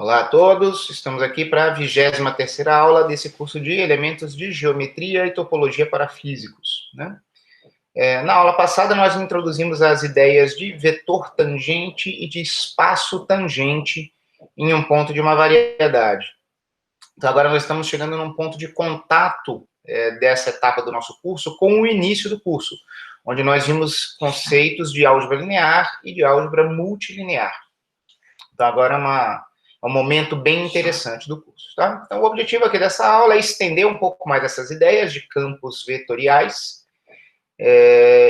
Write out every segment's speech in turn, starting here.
Olá a todos, estamos aqui para a 23ª aula desse curso de Elementos de Geometria e Topologia para Físicos, né? Na aula passada, nós introduzimos as ideias de vetor tangente e de espaço tangente em um ponto de uma variedade. Então, agora nós estamos chegando num ponto de contato dessa etapa do nosso curso com o início do curso, onde nós vimos conceitos de álgebra linear e de álgebra multilinear. Então, agora é um momento bem interessante do curso, tá? Então, o objetivo aqui dessa aula é estender um pouco mais essas ideias de campos vetoriais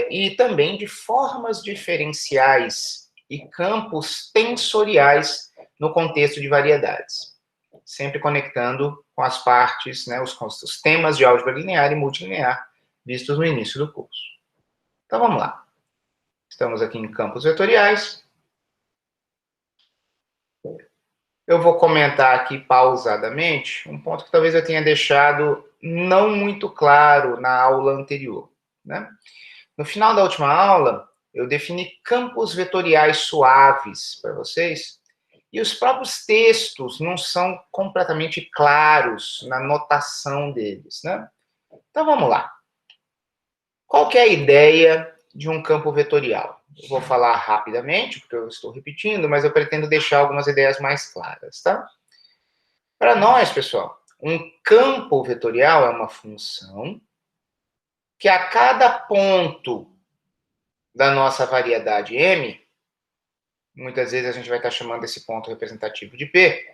e também de formas diferenciais e campos tensoriais no contexto de variedades, sempre conectando com as partes, né, os temas de álgebra linear e multilinear vistos no início do curso. Então, vamos lá. Estamos aqui em campos vetoriais. Eu vou comentar aqui pausadamente um ponto que talvez eu tenha deixado não muito claro na aula anterior, né? No final da última aula, eu defini campos vetoriais suaves para vocês, e os próprios textos não são completamente claros na notação deles, né? Então, vamos lá. Qual que é a ideia de um campo vetorial? Eu vou falar rapidamente, porque eu estou repetindo, mas eu pretendo deixar algumas ideias mais claras, tá? Para nós, pessoal, um campo vetorial é uma função que a cada ponto da nossa variedade M, muitas vezes a gente vai estar chamando esse ponto representativo de P,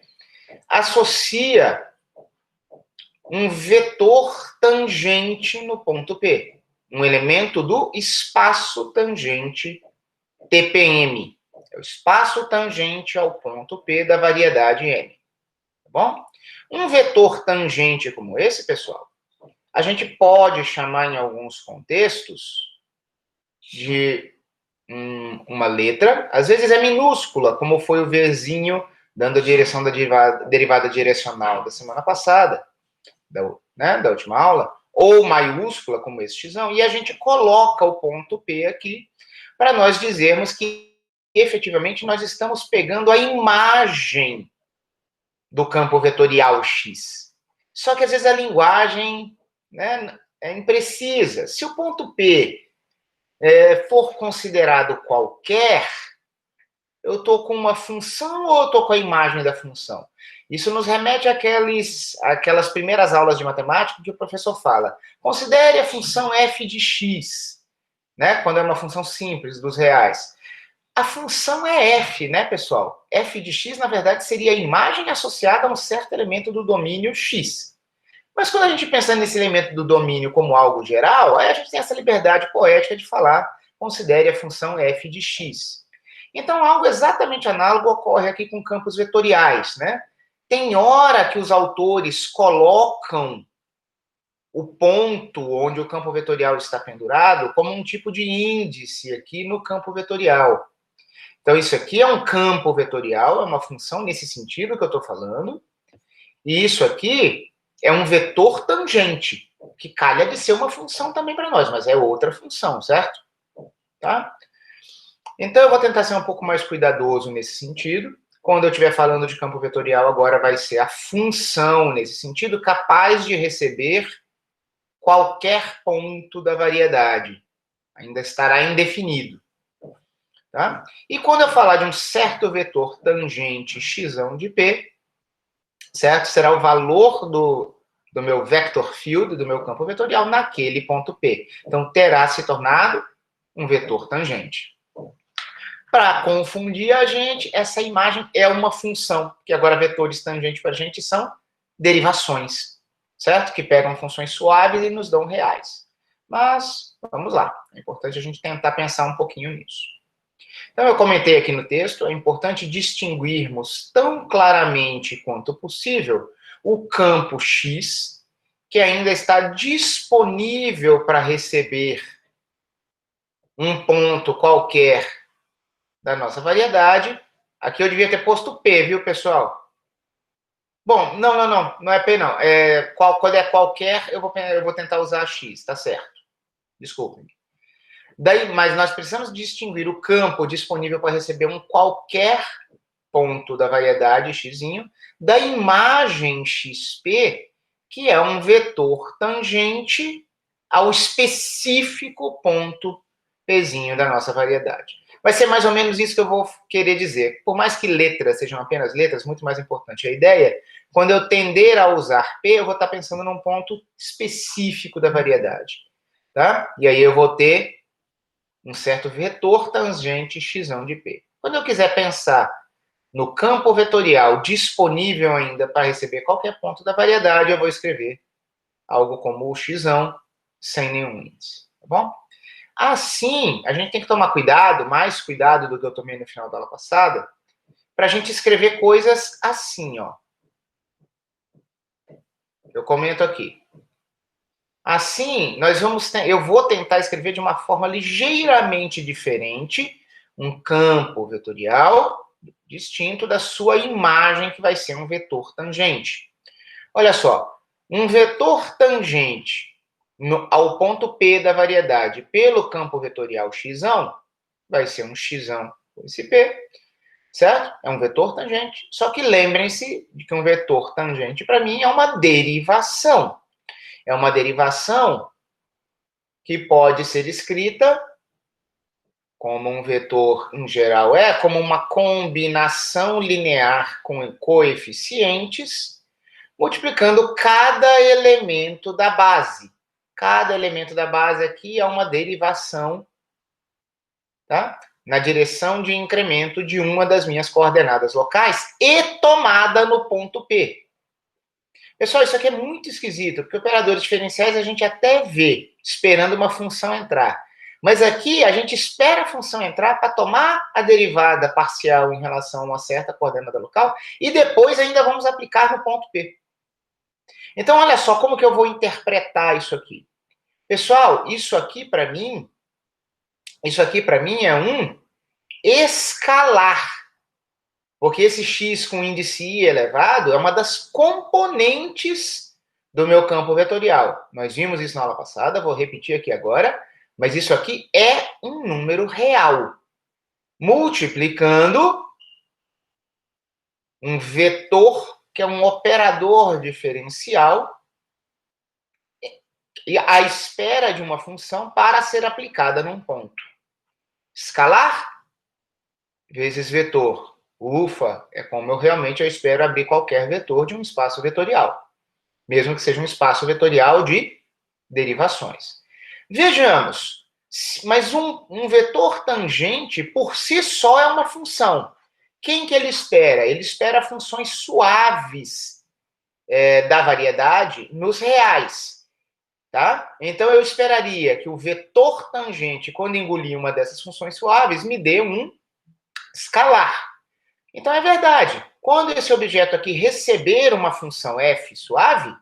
associa um vetor tangente no ponto P, um elemento do espaço tangente TPM. É o espaço tangente ao ponto P da variedade M. Tá bom? Um vetor tangente como esse, pessoal, a gente pode chamar em alguns contextos de uma letra, às vezes é minúscula, como foi o Vzinho dando a direção da derivada direcional da semana passada, da última aula, ou maiúscula, como esse xão, e a gente coloca o ponto P aqui, para nós dizermos que, efetivamente, nós estamos pegando a imagem do campo vetorial X. Só que, às vezes, a linguagem, né, é imprecisa. Se o ponto P for considerado qualquer, eu estou com uma função ou eu estou com a imagem da função? Isso nos remete àquelas primeiras aulas de matemática que o professor fala. Considere a função f de x, né, quando é uma função simples, dos reais. A função é f, né, pessoal? F de x, na verdade, seria a imagem associada a um certo elemento do domínio x. Mas quando a gente pensa nesse elemento do domínio como algo geral, aí a gente tem essa liberdade poética de falar, considere a função f de x. Então, algo exatamente análogo ocorre aqui com campos vetoriais, né? Tem hora que os autores colocam o ponto onde o campo vetorial está pendurado como um tipo de índice aqui no campo vetorial. Então, isso aqui é um campo vetorial, é uma função nesse sentido que eu estou falando, e isso aqui é um vetor tangente, que calha de ser uma função também para nós, mas é outra função, certo? Tá? Então, eu vou tentar ser um pouco mais cuidadoso nesse sentido. Quando eu estiver falando de campo vetorial, agora vai ser a função, nesse sentido, capaz de receber qualquer ponto da variedade. Ainda estará indefinido. Tá? E quando eu falar de um certo vetor tangente x de P, certo? Será o valor do meu vector field, do meu campo vetorial, naquele ponto P. Então, terá se tornado um vetor tangente. Para confundir a gente, essa imagem é uma função, que agora vetores tangentes para a gente são derivações, certo? Que pegam funções suaves e nos dão reais. Mas, vamos lá. É importante a gente tentar pensar um pouquinho nisso. Então, eu comentei aqui no texto, é importante distinguirmos tão claramente quanto possível o campo X, que ainda está disponível para receber um ponto qualquer da nossa variedade. Aqui eu devia ter posto P, viu, pessoal? Bom, não é P, não. Quando é qualquer, eu vou tentar usar X, tá certo. Desculpem. Mas nós precisamos distinguir o campo disponível para receber um qualquer ponto da variedade x, da imagem xp, que é um vetor tangente ao específico ponto P da nossa variedade. Vai ser mais ou menos isso que eu vou querer dizer. Por mais que letras sejam apenas letras, muito mais importante a ideia, quando eu tender a usar P, eu vou estar pensando num ponto específico da variedade. Tá? E aí eu vou ter um certo vetor tangente x de P. Quando eu quiser pensar no campo vetorial disponível ainda para receber qualquer ponto da variedade, eu vou escrever algo como o x sem nenhum índice. Tá bom? Assim, a gente tem que tomar cuidado, mais cuidado do que eu tomei no final da aula passada, para a gente escrever coisas assim, ó. Eu comento aqui. Assim, eu vou tentar escrever de uma forma ligeiramente diferente um campo vetorial distinto da sua imagem, que vai ser um vetor tangente. Olha só, um vetor tangente ao ponto P da variedade pelo campo vetorial x vai ser um x com esse P, certo? É um vetor tangente. Só que lembrem-se de que um vetor tangente, para mim, é uma derivação. É uma derivação que pode ser escrita como um vetor, em geral, como uma combinação linear com coeficientes, multiplicando cada elemento da base. Cada elemento da base aqui é uma derivação, tá? Na direção de incremento de uma das minhas coordenadas locais e tomada no ponto P. Pessoal, isso aqui é muito esquisito, porque operadores diferenciais a gente até vê, esperando uma função entrar. Mas aqui a gente espera a função entrar para tomar a derivada parcial em relação a uma certa coordenada local e depois ainda vamos aplicar no ponto P. Então, olha só como que eu vou interpretar isso aqui. Pessoal, isso aqui para mim é um escalar. Porque esse x com índice i elevado é uma das componentes do meu campo vetorial. Nós vimos isso na aula passada, vou repetir aqui agora, mas isso aqui é um número real. Multiplicando um vetor, que é um operador diferencial, e à espera de uma função para ser aplicada num ponto. Escalar vezes vetor. Ufa, é como eu espero abrir qualquer vetor de um espaço vetorial. Mesmo que seja um espaço vetorial de derivações. Vejamos, mas um vetor tangente, por si só, é uma função. Quem que ele espera? Ele espera funções suaves da variedade nos reais. Tá? Então, eu esperaria que o vetor tangente, quando engolir uma dessas funções suaves, me dê um escalar. Então, é verdade. Quando esse objeto aqui receber uma função f suave,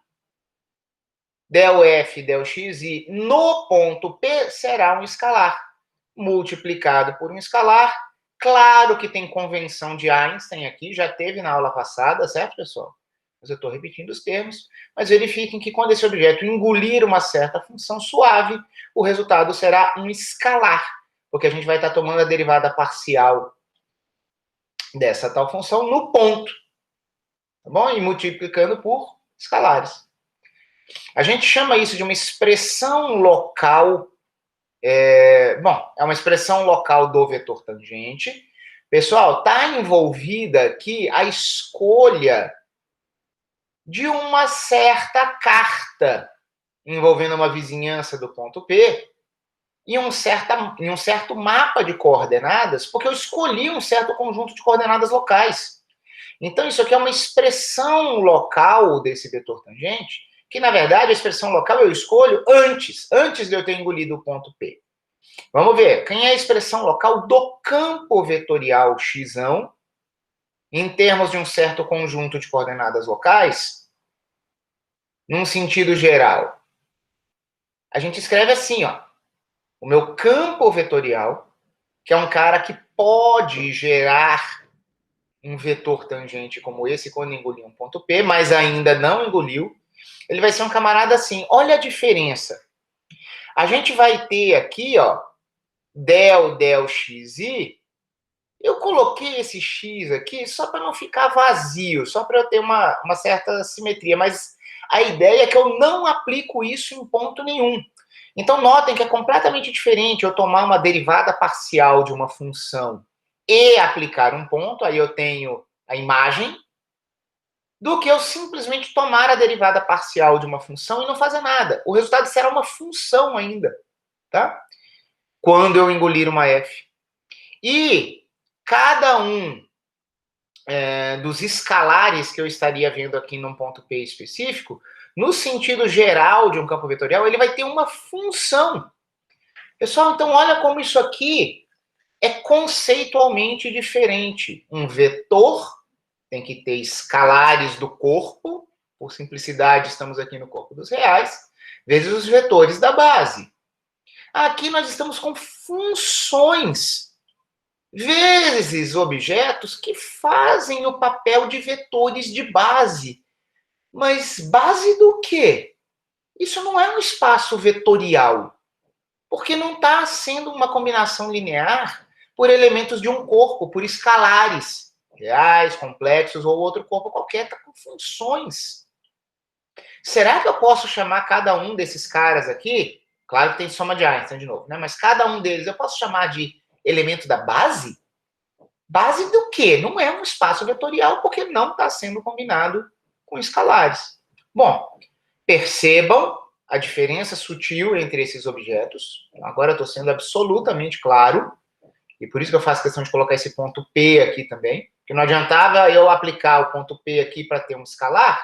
del f, del x, e no ponto P será um escalar, multiplicado por um escalar. Claro que tem convenção de Einstein aqui, já teve na aula passada, certo, pessoal? Mas eu estou repetindo os termos. Mas verifiquem que quando esse objeto engolir uma certa função suave, o resultado será um escalar, porque a gente vai estar tomando a derivada parcial dessa tal função no ponto, tá bom? E multiplicando por escalares. A gente chama isso de uma expressão local. É uma expressão local do vetor tangente. Pessoal, está envolvida aqui a escolha de uma certa carta envolvendo uma vizinhança do ponto P e um certo mapa de coordenadas, porque eu escolhi um certo conjunto de coordenadas locais. Então, isso aqui é uma expressão local desse vetor tangente, que, na verdade, a expressão local eu escolho antes de eu ter engolido o ponto P. Vamos ver, quem é a expressão local do campo vetorial x, em termos de um certo conjunto de coordenadas locais, num sentido geral? A gente escreve assim, ó, o meu campo vetorial, que é um cara que pode gerar um vetor tangente como esse quando engolir um ponto P, mas ainda não engoliu, ele vai ser um camarada assim. Olha a diferença. A gente vai ter aqui, ó, del xi, Eu coloquei esse x aqui só para não ficar vazio, só para eu ter uma certa simetria, mas a ideia é que eu não aplico isso em ponto nenhum. Então, notem que é completamente diferente eu tomar uma derivada parcial de uma função e aplicar um ponto, aí eu tenho a imagem, do que eu simplesmente tomar a derivada parcial de uma função e não fazer nada. O resultado será uma função ainda, tá? Quando eu engolir uma f. E cada um dos escalares que eu estaria vendo aqui num ponto P específico, no sentido geral de um campo vetorial, ele vai ter uma função. Pessoal, então olha como isso aqui é conceitualmente diferente. Um vetor tem que ter escalares do corpo, por simplicidade estamos aqui no corpo dos reais, vezes os vetores da base. Aqui nós estamos com funções, vezes objetos que fazem o papel de vetores de base. Mas base do quê? Isso não é um espaço vetorial, porque não está sendo uma combinação linear por elementos de um corpo, por escalares, reais, complexos ou outro corpo qualquer, está com funções. Será que eu posso chamar cada um desses caras aqui? Claro que tem soma de Einstein de novo, né? Mas cada um deles eu posso chamar de elemento da base? Base do quê? Não é um espaço vetorial, porque não está sendo combinado com escalares. Bom, percebam a diferença sutil entre esses objetos. Agora eu estou sendo absolutamente claro, e por isso que eu faço questão de colocar esse ponto P aqui também, porque não adiantava eu aplicar o ponto P aqui para ter um escalar,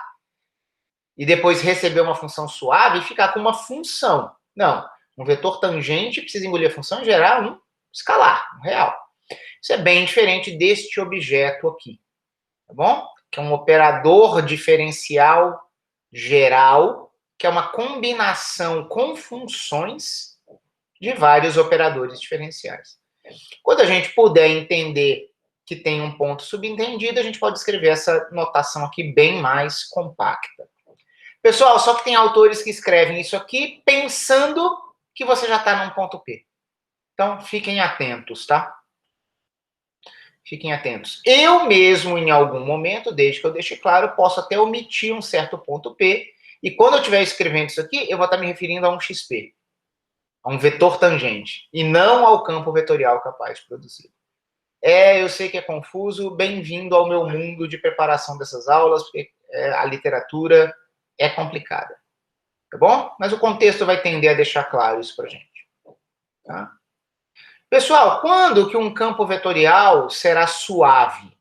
e depois receber uma função suave e ficar com uma função. Não, um vetor tangente precisa engolir a função e gerar um escalar, um real. Isso é bem diferente deste objeto aqui, tá bom? Que é um operador diferencial geral, que é uma combinação com funções de vários operadores diferenciais. Quando a gente puder entender que tem um ponto subentendido, a gente pode escrever essa notação aqui bem mais compacta. Pessoal, só que tem autores que escrevem isso aqui pensando que você já está num ponto P. Então, fiquem atentos, tá? Fiquem atentos. Eu mesmo, em algum momento, desde que eu deixe claro, posso até omitir um certo ponto P, e quando eu estiver escrevendo isso aqui, eu vou estar me referindo a um XP, a um vetor tangente, e não ao campo vetorial capaz de produzir. Eu sei que é confuso, bem-vindo ao meu mundo de preparação dessas aulas, porque a literatura é complicada, tá bom? Mas o contexto vai tender a deixar claro isso pra gente, tá? Pessoal, quando que um campo vetorial será suave?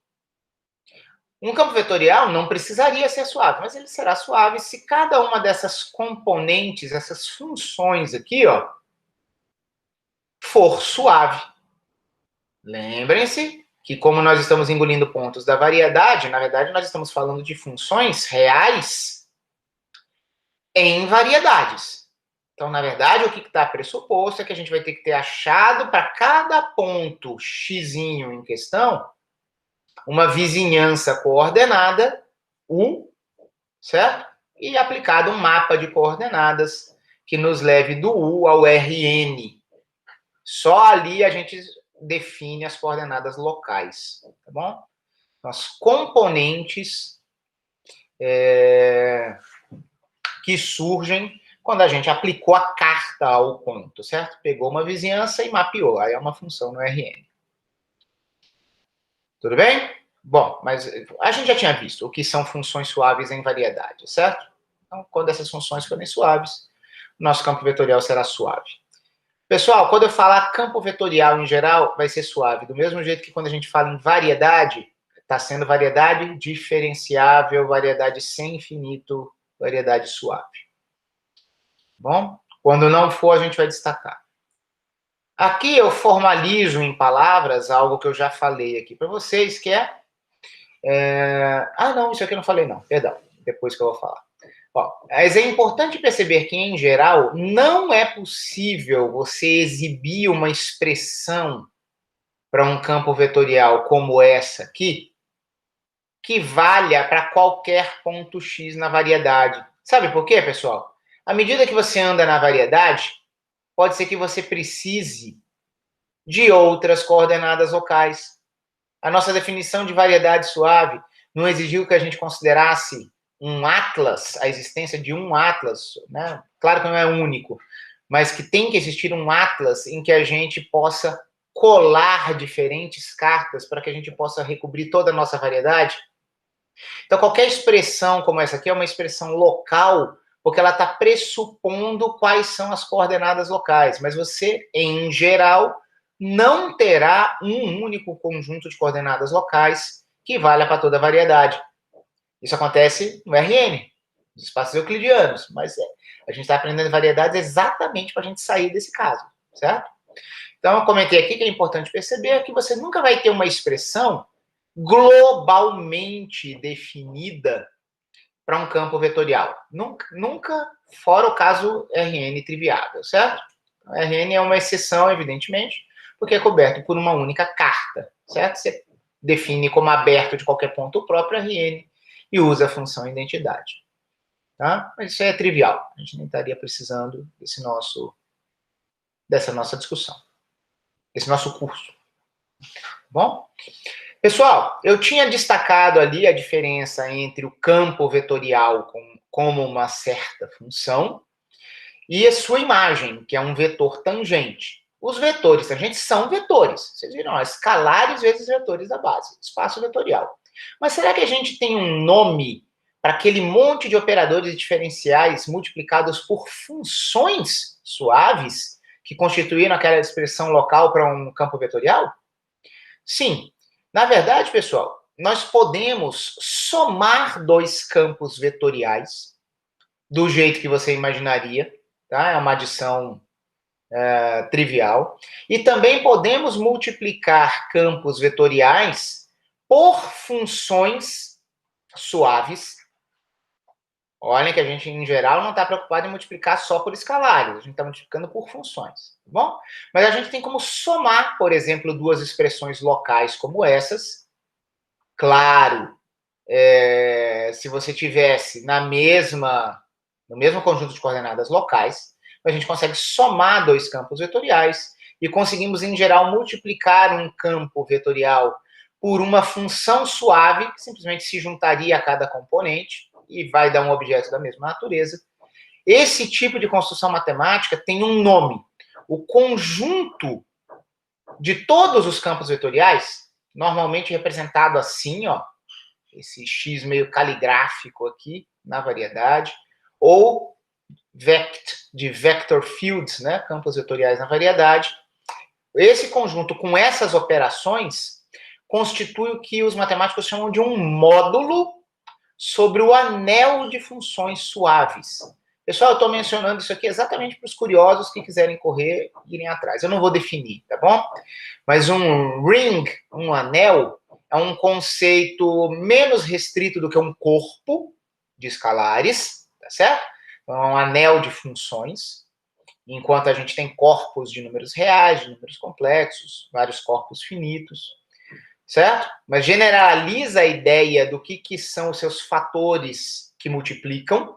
Um campo vetorial não precisaria ser suave, mas ele será suave se cada uma dessas componentes, essas funções aqui, ó, for suave. Lembrem-se que, como nós estamos engolindo pontos da variedade, na verdade, nós estamos falando de funções reais em variedades. Então, na verdade, o que está pressuposto é que a gente vai ter que ter achado para cada ponto x em questão uma vizinhança coordenada, U, certo? E aplicado um mapa de coordenadas que nos leve do U ao Rn. Só ali a gente define as coordenadas locais, tá bom? Então, as componentes que surgem quando a gente aplicou a carta ao ponto, certo? Pegou uma vizinhança e mapeou, aí é uma função no Rn. Tudo bem? Bom, mas a gente já tinha visto o que são funções suaves em variedade, certo? Então, quando essas funções forem suaves, nosso campo vetorial será suave. Pessoal, quando eu falar campo vetorial em geral, vai ser suave. Do mesmo jeito que quando a gente fala em variedade, está sendo variedade diferenciável, variedade sem infinito, variedade suave. Bom? Quando não for, a gente vai destacar. Aqui eu formalizo em palavras algo que eu já falei aqui para vocês, que é... não, isso aqui eu não falei não, perdão, depois que eu vou falar. Mas é importante perceber que, em geral, não é possível você exibir uma expressão para um campo vetorial como essa aqui, que valha para qualquer ponto x na variedade. Sabe por quê, pessoal? À medida que você anda na variedade, pode ser que você precise de outras coordenadas locais. A nossa definição de variedade suave não exigiu que a gente considerasse um atlas, a existência de um atlas, né? Claro que não é único, mas que tem que existir um atlas em que a gente possa colar diferentes cartas para que a gente possa recobrir toda a nossa variedade. Então, qualquer expressão como essa aqui é uma expressão local, porque ela está pressupondo quais são as coordenadas locais, mas você, em geral, não terá um único conjunto de coordenadas locais que valha para toda a variedade. Isso acontece no RN, nos espaços euclidianos, mas a gente está aprendendo variedades exatamente para a gente sair desse caso, certo? Então, eu comentei aqui que é importante perceber que você nunca vai ter uma expressão globalmente definida para um campo vetorial. Nunca, fora o caso RN triviável, certo? O RN é uma exceção, evidentemente, porque é coberto por uma única carta, certo? Você define como aberto de qualquer ponto próprio RN e usa a função identidade. Tá? Mas isso é trivial. A gente nem estaria precisando dessa nossa discussão, desse nosso curso. Bom? Pessoal, eu tinha destacado ali a diferença entre o campo vetorial como uma certa função e a sua imagem, que é um vetor tangente. Os vetores tangentes são vetores. Vocês viram, escalares vezes vetores da base, espaço vetorial. Mas será que a gente tem um nome para aquele monte de operadores diferenciais multiplicados por funções suaves que constituíram aquela expressão local para um campo vetorial? Sim. Na verdade, pessoal, nós podemos somar dois campos vetoriais do jeito que você imaginaria, tá? É uma adição trivial. E também podemos multiplicar campos vetoriais por funções suaves. Olhem que a gente, em geral, não está preocupado em multiplicar só por escalares, a gente está multiplicando por funções, tá bom? Mas a gente tem como somar, por exemplo, duas expressões locais como essas. Claro, se você tivesse no mesmo conjunto de coordenadas locais, a gente consegue somar dois campos vetoriais e conseguimos, em geral, multiplicar um campo vetorial por uma função suave, que simplesmente se juntaria a cada componente e vai dar um objeto da mesma natureza. Esse tipo de construção matemática tem um nome. O conjunto de todos os campos vetoriais, normalmente representado assim, ó, esse X meio caligráfico aqui na variedade, ou de vector fields, né, campos vetoriais na variedade. Esse conjunto com essas operações constitui o que os matemáticos chamam de um módulo sobre o anel de funções suaves. Pessoal, eu estou mencionando isso aqui exatamente para os curiosos que quiserem correr e irem atrás. Eu não vou definir, tá bom? Mas um ring, um anel, é um conceito menos restrito do que um corpo de escalares, tá certo? Então, é um anel de funções, enquanto a gente tem corpos de números reais, de números complexos, vários corpos finitos, certo? Mas generaliza a ideia do que são os seus fatores que multiplicam,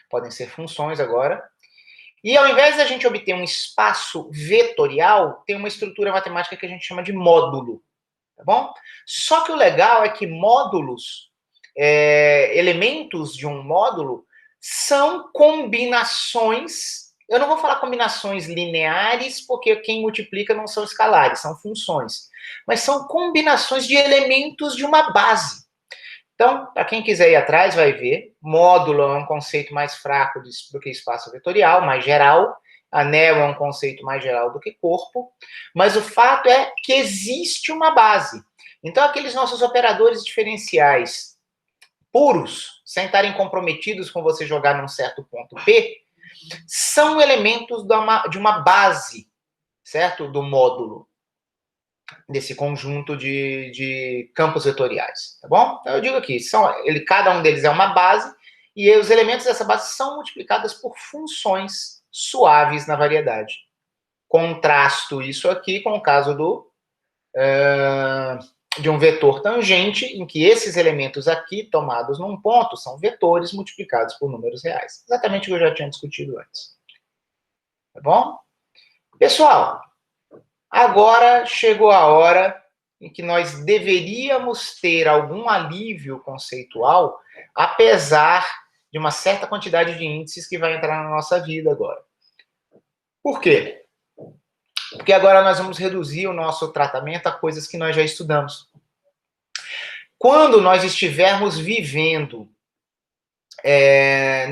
podem ser funções agora, e ao invés da gente obter um espaço vetorial, tem uma estrutura matemática que a gente chama de módulo, tá bom? Só que o legal é que módulos, elementos de um módulo, são combinações. Eu não vou falar combinações lineares, porque quem multiplica não são escalares, são funções. Mas são combinações de elementos de uma base. Então, para quem quiser ir atrás, vai ver. Módulo é um conceito mais fraco do que espaço vetorial, mais geral. Anel é um conceito mais geral do que corpo. Mas o fato é que existe uma base. Então, aqueles nossos operadores diferenciais puros, sem estarem comprometidos com você jogar num certo ponto P, são elementos de uma base, certo? Do módulo, desse conjunto de campos vetoriais, tá bom? Então, eu digo aqui, cada um deles é uma base, e os elementos dessa base são multiplicados por funções suaves na variedade. Contrasto isso aqui com o caso de um vetor tangente, em que esses elementos aqui, tomados num ponto, são vetores multiplicados por números reais. Exatamente o que eu já tinha discutido antes. Tá bom? Pessoal, agora chegou a hora em que nós deveríamos ter algum alívio conceitual, apesar de uma certa quantidade de índices que vai entrar na nossa vida agora. Por quê? Porque agora nós vamos reduzir o nosso tratamento a coisas que nós já estudamos. Quando nós estivermos vivendo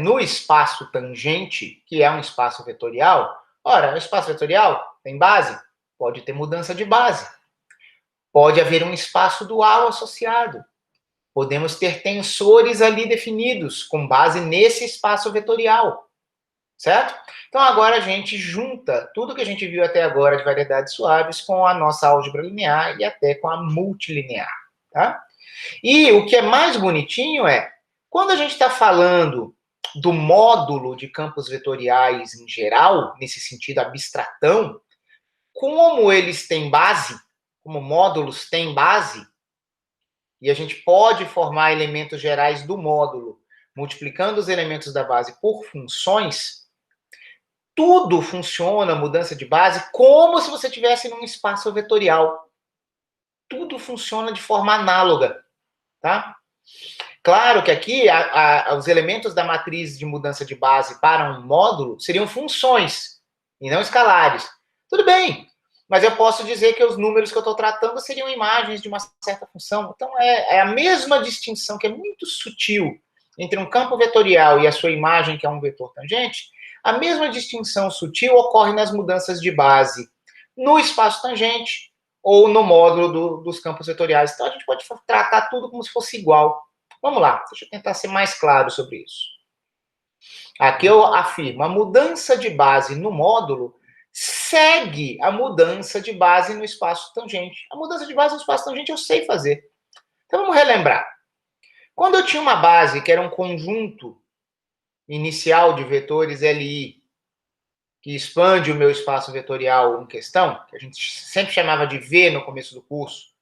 no espaço tangente, que é um espaço vetorial, ora, o espaço vetorial tem base? Pode ter mudança de base. Pode haver um espaço dual associado. Podemos ter tensores ali definidos, com base nesse espaço vetorial. Certo? Então, agora a gente junta tudo que a gente viu até agora de variedades suaves com a nossa álgebra linear e até com a multilinear. Tá? E o que é mais bonitinho é, quando a gente está falando do módulo de campos vetoriais em geral, nesse sentido abstratão, como eles têm base, como módulos têm base, e a gente pode formar elementos gerais do módulo, multiplicando os elementos da base por funções, tudo funciona, mudança de base, como se você estivesse num espaço vetorial. Tudo funciona de forma análoga, tá? Claro que aqui os elementos da matriz de mudança de base para um módulo seriam funções, e não escalares. Tudo bem, mas eu posso dizer que os números que eu estou tratando seriam imagens de uma certa função. Então, é a mesma distinção, que é muito sutil, entre um campo vetorial e a sua imagem, que é um vetor tangente. A mesma distinção sutil ocorre nas mudanças de base no espaço tangente ou no módulo dos campos vetoriais. Então, a gente pode tratar tudo como se fosse igual. Vamos lá, deixa eu tentar ser mais claro sobre isso. Aqui eu afirmo, a mudança de base no módulo segue a mudança de base no espaço tangente. A mudança de base no espaço tangente eu sei fazer. Então vamos relembrar. Quando eu tinha uma base que era um conjunto inicial de vetores LI, que expande o meu espaço vetorial em questão, que a gente sempre chamava de V no começo do curso,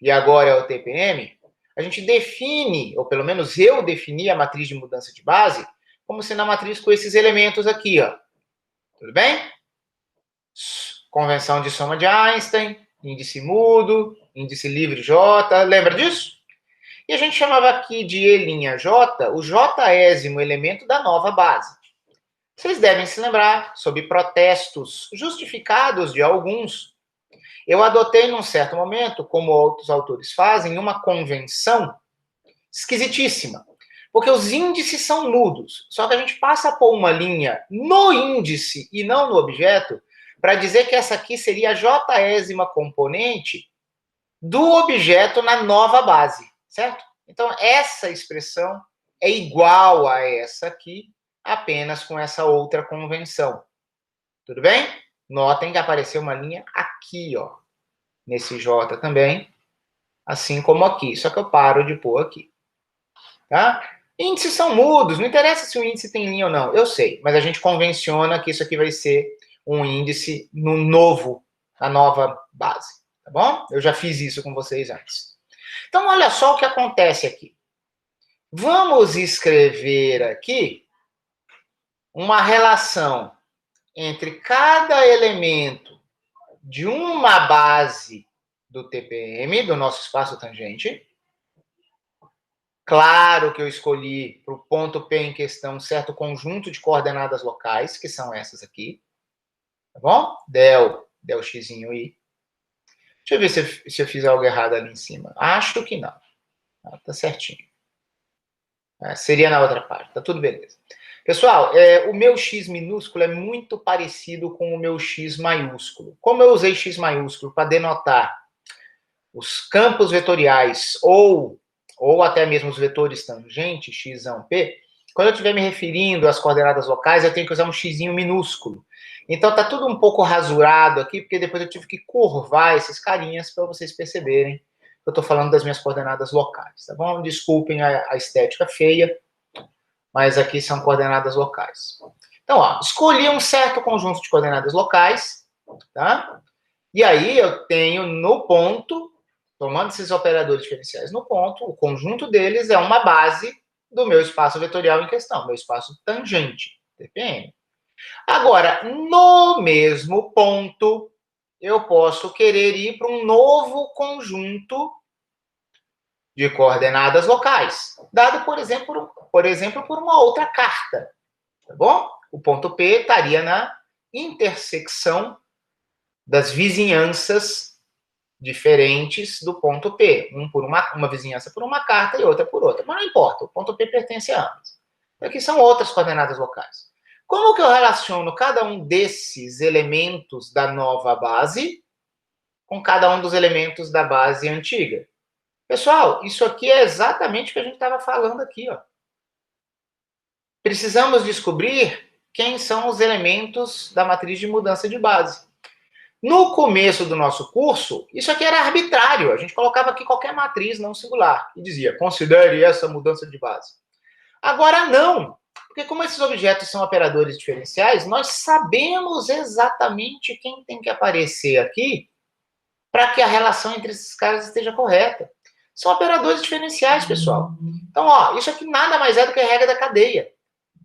e agora é o TPM, a gente define, ou pelo menos eu defini a matriz de mudança de base, como sendo a matriz com esses elementos aqui, ó. Tudo bem? Convenção de soma de Einstein, índice mudo, índice livre J, lembra disso? E a gente chamava aqui de E'J, o jésimo elemento da nova base. Vocês devem se lembrar, sob protestos justificados de alguns, eu adotei num certo momento, como outros autores fazem, uma convenção esquisitíssima. Porque os índices são nudos. Só que a gente passa a pôr uma linha no índice e não no objeto para dizer que essa aqui seria a jésima componente do objeto na nova base, certo? Então, essa expressão é igual a essa aqui, apenas com essa outra convenção. Tudo bem? Notem que apareceu uma linha aqui, ó, nesse J também, assim como aqui. Só que eu paro de pôr aqui. Tá? Índices são mudos, não interessa se o índice tem linha ou não, eu sei, mas a gente convenciona que isso aqui vai ser um índice na nova base, tá bom? Eu já fiz isso com vocês antes. Então, olha só o que acontece aqui. Vamos escrever aqui uma relação entre cada elemento de uma base do TPM, do nosso espaço tangente. Claro que eu escolhi para o ponto P em questão um certo conjunto de coordenadas locais, que são essas aqui. Tá bom? Del xzinho i. Deixa eu ver se eu fiz algo errado ali em cima. Acho que não. Tá certinho. Seria na outra parte. Tá tudo beleza. Pessoal, o meu x minúsculo é muito parecido com o meu x maiúsculo. Como eu usei x maiúsculo para denotar os campos vetoriais ou até mesmo os vetores tangentes, x, p, quando eu estiver me referindo às coordenadas locais, eu tenho que usar um xzinho minúsculo. Então, tá tudo um pouco rasurado aqui, porque depois eu tive que curvar esses carinhas para vocês perceberem que eu estou falando das minhas coordenadas locais, tá bom? Desculpem a estética feia, mas aqui são coordenadas locais. Então, ó, escolhi um certo conjunto de coordenadas locais, tá? E aí eu tenho no ponto, tomando esses operadores diferenciais no ponto, o conjunto deles é uma base do meu espaço vetorial em questão, meu espaço tangente, TPM. Agora, no mesmo ponto, eu posso querer ir para um novo conjunto de coordenadas locais, dado, por exemplo, por uma outra carta, tá bom? O ponto P estaria na intersecção das vizinhanças diferentes do ponto P, por uma vizinhança por uma carta e outra por outra, mas não importa, o ponto P pertence a ambas. Aqui são outras coordenadas locais. Como que eu relaciono cada um desses elementos da nova base com cada um dos elementos da base antiga? Pessoal, isso aqui é exatamente o que a gente estava falando aqui, ó. Precisamos descobrir quem são os elementos da matriz de mudança de base. No começo do nosso curso, isso aqui era arbitrário. A gente colocava aqui qualquer matriz não singular e dizia, considere essa mudança de base. Agora não, porque como esses objetos são operadores diferenciais, nós sabemos exatamente quem tem que aparecer aqui para que a relação entre esses caras esteja correta. São operadores diferenciais, pessoal. Então, ó, isso aqui nada mais é do que a regra da cadeia.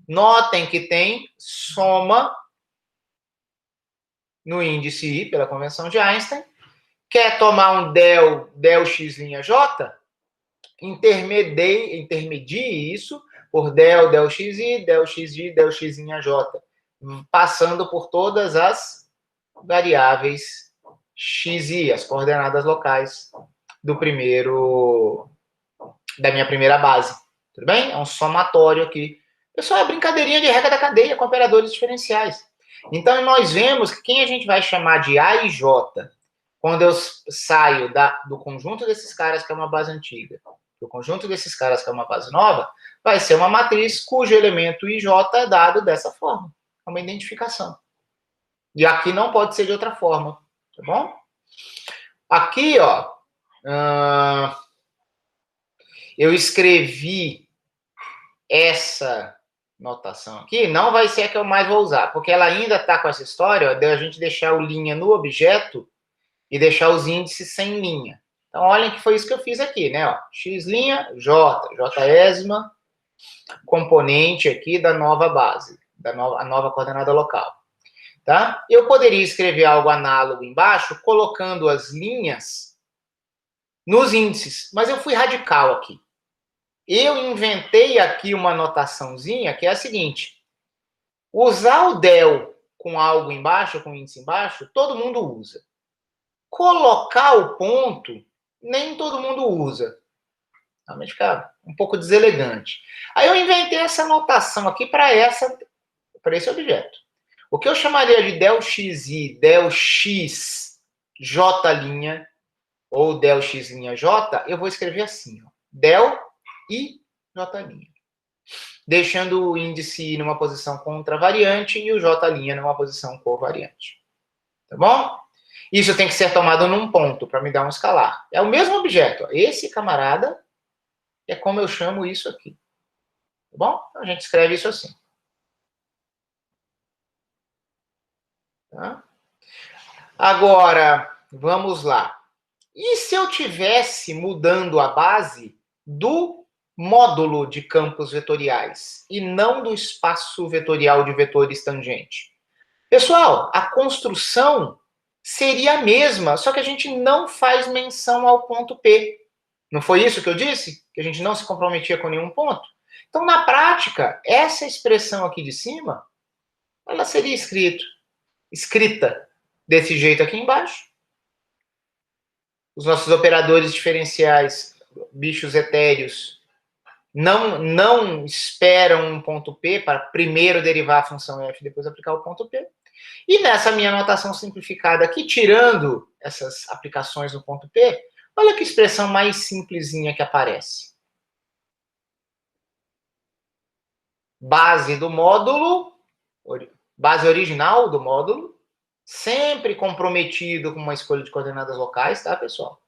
Notem que tem soma no índice I, pela convenção de Einstein. Quer tomar um del x' j? Intermedie isso por del xi, del xi, del x'j, passando por todas as variáveis xi, as coordenadas locais da minha primeira base. Tudo bem? É um somatório aqui. Pessoal, é brincadeirinha de regra da cadeia com operadores diferenciais. Então, nós vemos que quem a gente vai chamar de A e J, quando eu saio do conjunto desses caras, que é uma base antiga, do conjunto desses caras, que é uma base nova, vai ser uma matriz cujo elemento IJ é dado dessa forma. É uma identificação. E aqui não pode ser de outra forma. Tá bom? Aqui, ó, eu escrevi essa notação aqui, não vai ser a que eu mais vou usar, porque ela ainda está com essa história, ó, de a gente deixar o linha no objeto e deixar os índices sem linha. Então, olhem que foi isso que eu fiz aqui, né? Ó, x', jésima, componente aqui da nova base, a nova coordenada local. Tá? Eu poderia escrever algo análogo embaixo, colocando as linhas nos índices, mas eu fui radical aqui. Eu inventei aqui uma notaçãozinha que é a seguinte: usar o del com algo embaixo, com índice embaixo, todo mundo usa. Colocar o ponto, nem todo mundo usa. Realmente fica um pouco deselegante. Aí eu inventei essa notação aqui para esse objeto. O que eu chamaria de del xi, del x, j', ou del x', j, eu vou escrever assim, ó, del i, j'. Deixando o índice I numa posição contravariante e o j' numa posição covariante. Tá bom? Isso tem que ser tomado num ponto para me dar um escalar. É o mesmo objeto. Ó. Esse camarada é como eu chamo isso aqui. Tá bom? Então a gente escreve isso assim. Tá? Agora, vamos lá. E se eu tivesse mudando a base do módulo de campos vetoriais e não do espaço vetorial de vetores tangente? Pessoal, a construção seria a mesma, só que a gente não faz menção ao ponto P. Não foi isso que eu disse? Que a gente não se comprometia com nenhum ponto? Então, na prática, essa expressão aqui de cima, ela seria escrita desse jeito aqui embaixo. Os nossos operadores diferenciais, bichos etéreos, não esperam um ponto P para primeiro derivar a função f e depois aplicar o ponto P. E nessa minha notação simplificada aqui, tirando essas aplicações no ponto P, olha que expressão mais simplesinha que aparece. Base do módulo, base original do módulo, sempre comprometido com uma escolha de coordenadas locais, tá, pessoal?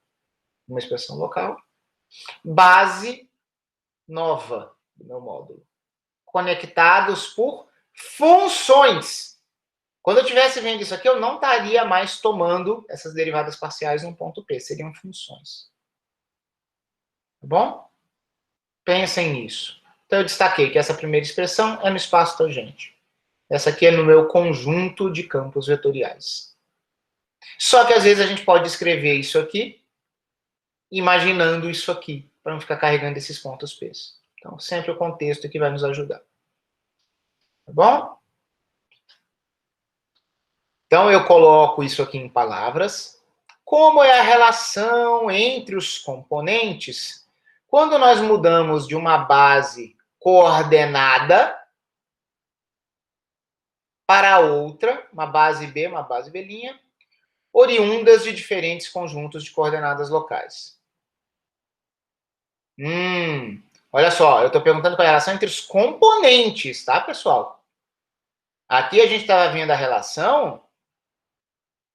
Uma expressão local. Base nova do meu módulo. Conectados por funções. Quando eu estivesse vendo isso aqui, eu não estaria mais tomando essas derivadas parciais no ponto P, seriam funções. Tá bom? Pensem nisso. Então, eu destaquei que essa primeira expressão é no espaço tangente. Essa aqui é no meu conjunto de campos vetoriais. Só que às vezes a gente pode escrever isso aqui, imaginando isso aqui, para não ficar carregando esses pontos P. Então, sempre o contexto que vai nos ajudar. Tá bom? Então, eu coloco isso aqui em palavras. Como é a relação entre os componentes quando nós mudamos de uma base coordenada para outra, uma base B, uma base B', oriundas de diferentes conjuntos de coordenadas locais? Olha só, eu estou perguntando qual é a relação entre os componentes, tá, pessoal? Aqui a gente estava vendo a relação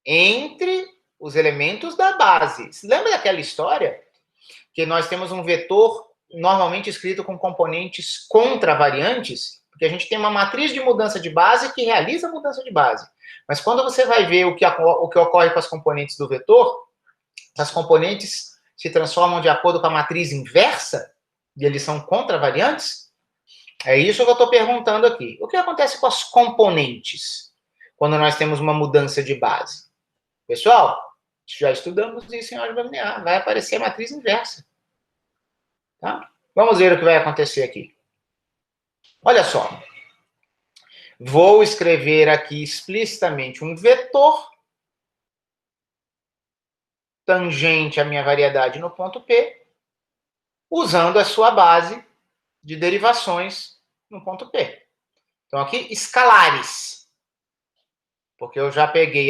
entre os elementos da base. Lembra daquela história que nós temos um vetor normalmente escrito com componentes contravariantes? Porque a gente tem uma matriz de mudança de base que realiza a mudança de base. Mas quando você vai ver o que ocorre com as componentes do vetor, as componentes se transformam de acordo com a matriz inversa, e eles são contravariantes. É isso que eu estou perguntando aqui. O que acontece com as componentes quando nós temos uma mudança de base? Pessoal, já estudamos isso em álgebra linear. Vai aparecer a matriz inversa. Tá? Vamos ver o que vai acontecer aqui. Olha só. Vou escrever aqui explicitamente um vetor tangente à minha variedade no ponto P, usando a sua base de derivações no ponto P. Então, aqui, escalares. Porque eu já peguei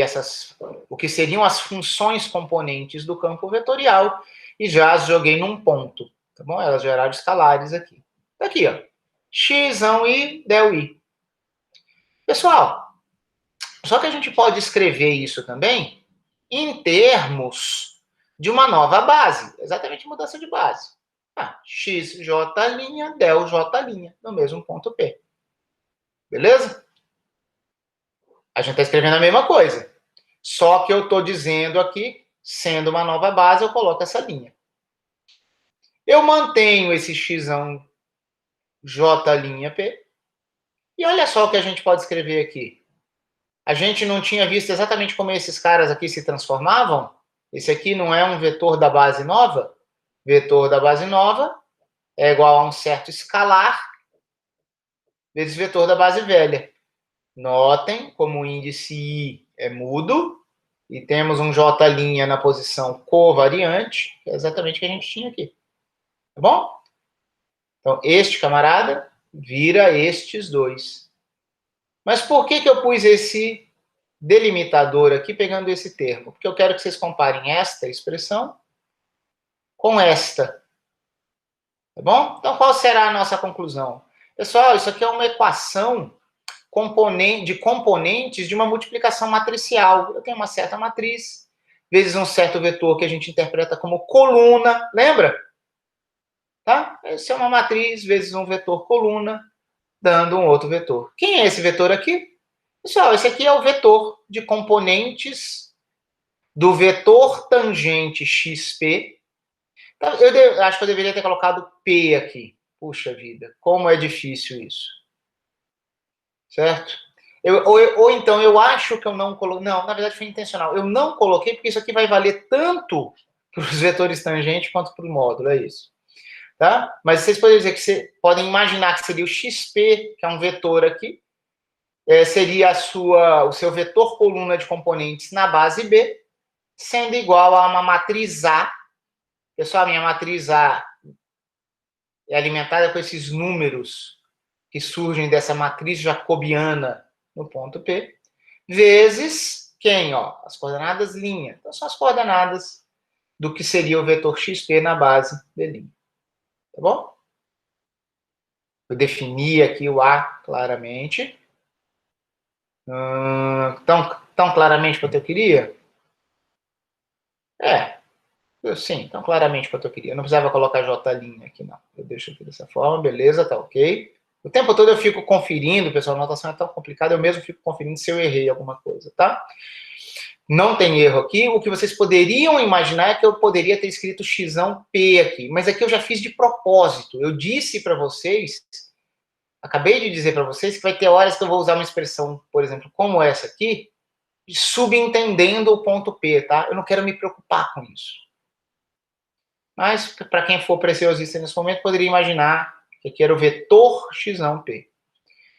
o que seriam as funções componentes do campo vetorial e já as joguei num ponto. Tá bom? Elas geraram escalares aqui. Tá aqui, ó. X, I, del I. Pessoal, só que a gente pode escrever isso também em termos de uma nova base. Exatamente mudança de base. X, J', del J', no mesmo ponto P. Beleza? A gente está escrevendo a mesma coisa. Só que eu estou dizendo aqui, sendo uma nova base, eu coloco essa linha. Eu mantenho esse x J', e olha só o que a gente pode escrever aqui. A gente não tinha visto exatamente como esses caras aqui se transformavam? Esse aqui não é um vetor da base nova? Vetor da base nova é igual a um certo escalar vezes vetor da base velha. Notem como o índice I é mudo e temos um J' na posição covariante, que é exatamente o que a gente tinha aqui. Tá bom? Então, este camarada vira estes dois. Mas por que eu pus esse delimitador aqui pegando esse termo? Porque eu quero que vocês comparem esta expressão com esta. Tá bom? Então, qual será a nossa conclusão? Pessoal, isso aqui é uma equação de componentes de uma multiplicação matricial. Eu tenho uma certa matriz, vezes um certo vetor que a gente interpreta como coluna, lembra? Tá? Isso é uma matriz vezes um vetor coluna, dando um outro vetor. Quem é esse vetor aqui? Pessoal, esse aqui é o vetor de componentes do vetor tangente XP. Eu acho que eu deveria ter colocado P aqui. Puxa vida, como é difícil isso. Certo? Ou então, eu acho que eu não coloquei. Não, na verdade foi intencional. Eu não coloquei porque isso aqui vai valer tanto para os vetores tangentes quanto para o módulo, é isso. Tá? Mas vocês podem dizer que podem imaginar que seria o XP, que é um vetor aqui, seria o seu vetor coluna de componentes na base B, sendo igual a uma matriz A. Pessoal, a minha matriz A é alimentada com esses números que surgem dessa matriz jacobiana no ponto P, vezes quem? Ó, as coordenadas linha. Então, são as coordenadas do que seria o vetor XP na base B'. Tá bom? Eu defini aqui o A claramente. Tão claramente quanto eu queria? Sim, tão claramente quanto eu queria. Eu não precisava colocar J' aqui, não. Eu deixo aqui dessa forma, beleza, tá ok. O tempo todo eu fico conferindo, pessoal, a notação é tão complicada, eu mesmo fico conferindo se eu errei alguma coisa, tá? Não tem erro aqui. O que vocês poderiam imaginar é que eu poderia ter escrito xão P aqui, mas aqui eu já fiz de propósito. Eu disse para vocês, acabei de dizer para vocês que vai ter horas que eu vou usar uma expressão, por exemplo, como essa aqui, subentendendo o ponto P, tá? Eu não quero me preocupar com isso. Mas, para quem for preciosista nesse momento, poderia imaginar que aqui era o vetor x não P.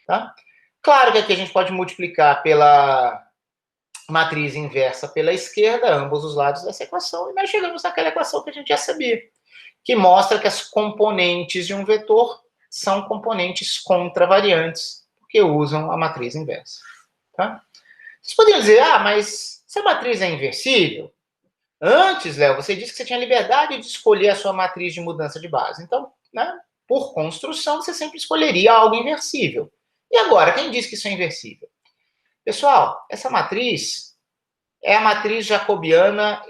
Tá? Claro que aqui a gente pode multiplicar pela matriz inversa pela esquerda, ambos os lados dessa equação, e nós chegamos naquela equação que a gente já sabia, que mostra que as componentes de um vetor são componentes contravariantes, porque usam a matriz inversa. Tá? Vocês poderiam dizer, mas se a matriz é inversível, antes, Léo, você disse que você tinha liberdade de escolher a sua matriz de mudança de base. Então, né, por construção, você sempre escolheria algo inversível. E agora, quem disse que isso é inversível? Pessoal, essa matriz é a matriz jacobiana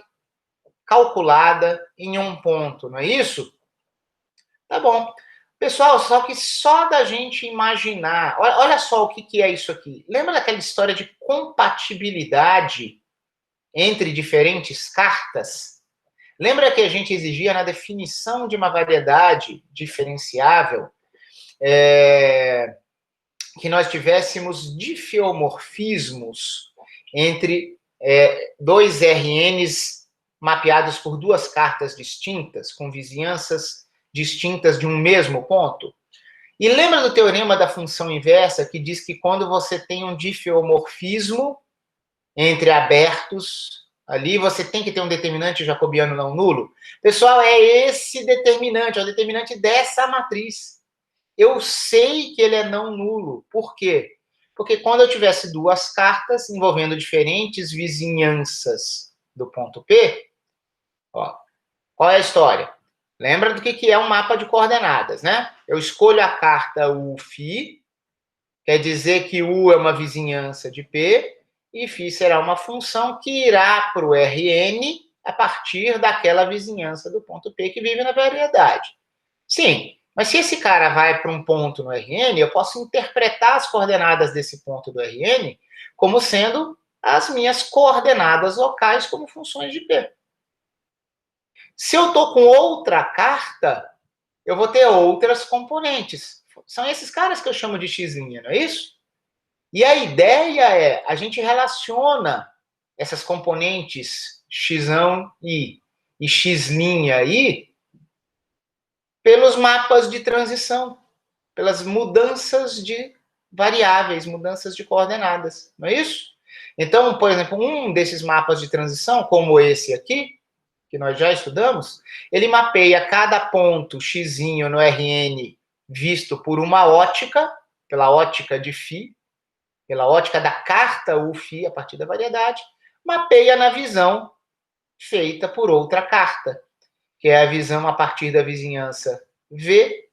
calculada em um ponto, não é isso? Tá bom. Pessoal, só que só da gente imaginar... Olha só o que é isso aqui. Lembra daquela história de compatibilidade entre diferentes cartas? Lembra que a gente exigia na definição de uma variedade diferenciável que nós tivéssemos difeomorfismos entre dois RNs mapeados por duas cartas distintas, com vizinhanças distintas de um mesmo ponto? E lembra do teorema da função inversa, que diz que quando você tem um difeomorfismo entre abertos, ali você tem que ter um determinante jacobiano não nulo? Pessoal, é esse determinante, é o determinante dessa matriz. Eu sei que ele é não nulo. Por quê? Porque quando eu tivesse duas cartas envolvendo diferentes vizinhanças do ponto P, ó, qual é a história? Lembra do que é um mapa de coordenadas, né? Eu escolho a carta UFI, quer dizer que U é uma vizinhança de P, e φ será uma função que irá para o Rn a partir daquela vizinhança do ponto P que vive na variedade. Sim, mas se esse cara vai para um ponto no Rn, eu posso interpretar as coordenadas desse ponto do Rn como sendo as minhas coordenadas locais como funções de P. Se eu estou com outra carta, eu vou ter outras componentes. São esses caras que eu chamo de x', não é isso? E a ideia é, a gente relaciona essas componentes x i e x' i pelos mapas de transição, pelas mudanças de variáveis, mudanças de coordenadas, não é isso? Então, por exemplo, um desses mapas de transição, como esse aqui, que nós já estudamos, ele mapeia cada ponto x no Rn visto por uma ótica, pela ótica de φ, pela ótica da carta UFI a partir da variedade, mapeia na visão feita por outra carta, que é a visão a partir da vizinhança V,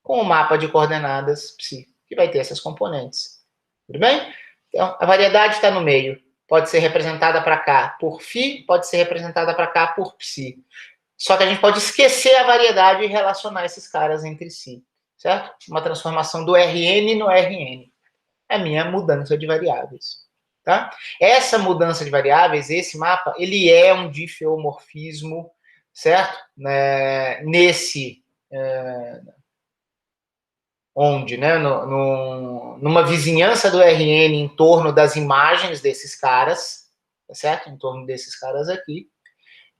com o mapa de coordenadas psi, que vai ter essas componentes. Tudo bem? Então, a variedade está no meio. Pode ser representada para cá por φ, pode ser representada para cá por psi. Só que a gente pode esquecer a variedade e relacionar esses caras entre si, certo? Uma transformação do Rn no Rn. É a minha mudança de variáveis. Tá? Essa mudança de variáveis, esse mapa, ele é um difeomorfismo, certo? Nesse... onde, né? Numa vizinhança do Rn em torno das imagens desses caras, tá certo? Em torno desses caras aqui.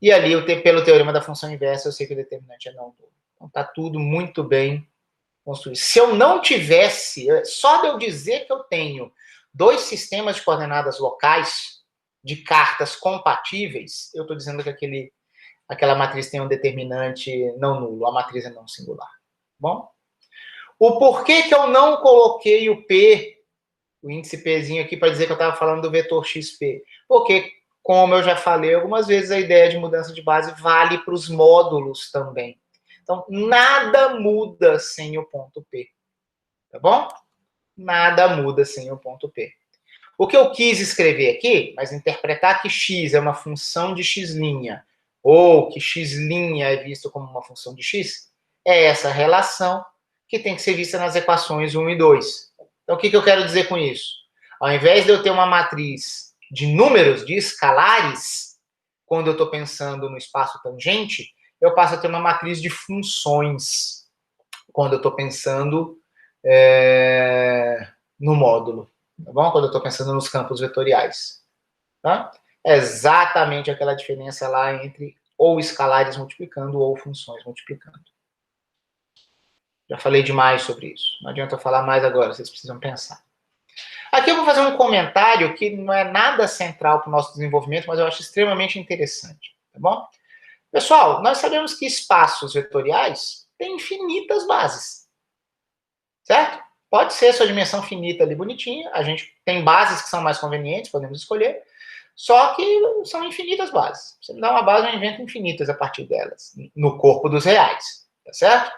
E ali, pelo teorema da função inversa, eu sei que o determinante é não nulo. Então, tá tudo muito bem construído. Se eu não tivesse, só de eu dizer que eu tenho dois sistemas de coordenadas locais de cartas compatíveis, eu estou dizendo que aquela matriz tem um determinante não nulo, a matriz é não singular. Bom? O porquê que eu não coloquei o P, o índice Pzinho aqui, para dizer que eu estava falando do vetor XP? Porque, como eu já falei algumas vezes, a ideia de mudança de base vale para os módulos também. Então, nada muda sem o ponto P. Tá bom? Nada muda sem o ponto P. O que eu quis escrever aqui, mas interpretar que x é uma função de x', ou que x' é visto como uma função de x, é essa relação que tem que ser vista nas equações 1 e 2. Então, o que eu quero dizer com isso? Ao invés de eu ter uma matriz de números, de escalares, quando eu estou pensando no espaço tangente, eu passo a ter uma matriz de funções, quando eu estou pensando no módulo, tá bom? Quando eu estou pensando nos campos vetoriais. tá? É exatamente aquela diferença lá entre ou escalares multiplicando ou funções multiplicando. Já falei demais sobre isso. Não adianta eu falar mais agora, vocês precisam pensar. Aqui eu vou fazer um comentário que não é nada central para o nosso desenvolvimento, mas eu acho extremamente interessante, tá bom? Pessoal, nós sabemos que espaços vetoriais têm infinitas bases, certo? Pode ser sua dimensão finita ali bonitinha, a gente tem bases que são mais convenientes, podemos escolher, só que são infinitas bases. Você me dá uma base, eu invento infinitas a partir delas, no corpo dos reais, tá certo?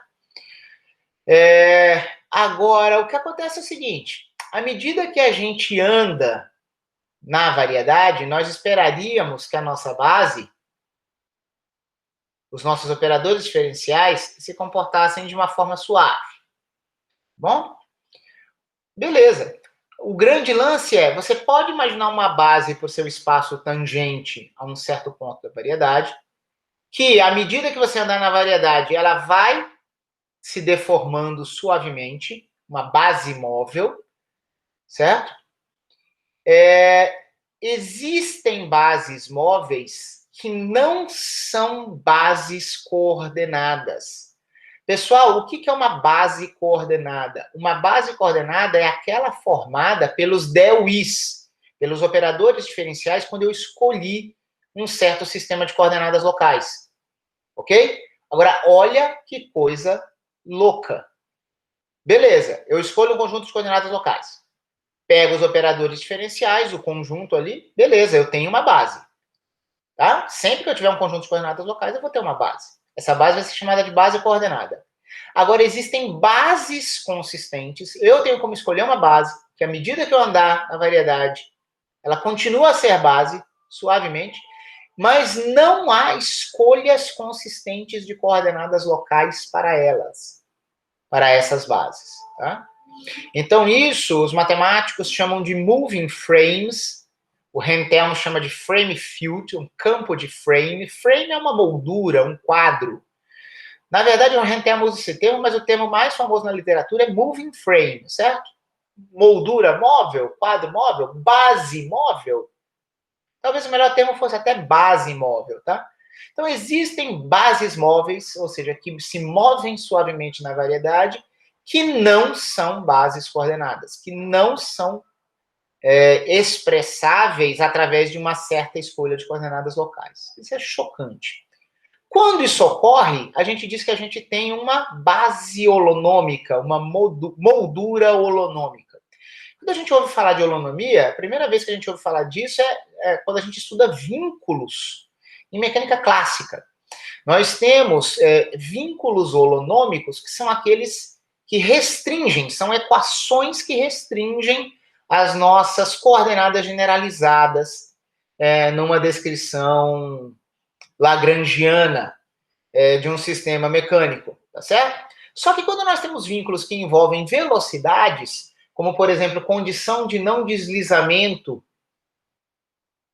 Agora, o que acontece é o seguinte, à medida que a gente anda na variedade, nós esperaríamos que a nossa base, os nossos operadores diferenciais, se comportassem de uma forma suave. Bom? Beleza. O grande lance é, você pode imaginar uma base por seu espaço tangente a um certo ponto da variedade, que, à medida que você andar na variedade, ela vai se deformando suavemente, uma base móvel, certo? Existem bases móveis que não são bases coordenadas. Pessoal, o que é uma base coordenada? Uma base coordenada é aquela formada pelos DEUIs, pelos operadores diferenciais, quando eu escolhi um certo sistema de coordenadas locais. Ok? Agora, olha que coisa louca. Beleza, eu escolho um conjunto de coordenadas locais. Pego os operadores diferenciais, o conjunto ali, beleza, eu tenho uma base. Tá? Sempre que eu tiver um conjunto de coordenadas locais, eu vou ter uma base. Essa base vai ser chamada de base coordenada. Agora, existem bases consistentes. Eu tenho como escolher uma base, que à medida que eu andar na variedade, ela continua a ser base, suavemente, mas não há escolhas consistentes de coordenadas locais para elas, para essas bases. Tá? Então, isso os matemáticos chamam de moving frames. O Rentelmo chama de frame field, um campo de frame. Frame é uma moldura, um quadro. Na verdade, o Rentelmo usa esse termo, mas o termo mais famoso na literatura é moving frame, certo? Moldura móvel, quadro móvel, base móvel. Talvez o melhor termo fosse até base móvel, tá? Então, existem bases móveis, ou seja, que se movem suavemente na variedade, que não são bases coordenadas, que não são expressáveis através de uma certa escolha de coordenadas locais. Isso é chocante. Quando isso ocorre, a gente diz que a gente tem uma base holonômica, uma moldura holonômica. Quando a gente ouve falar de holonomia, a primeira vez que a gente ouve falar disso é quando a gente estuda vínculos em mecânica clássica. Nós temos vínculos holonômicos, que são aqueles que restringem, são equações que restringem as nossas coordenadas generalizadas numa descrição lagrangiana de um sistema mecânico, tá certo? Só que quando nós temos vínculos que envolvem velocidades, como, por exemplo, condição de não deslizamento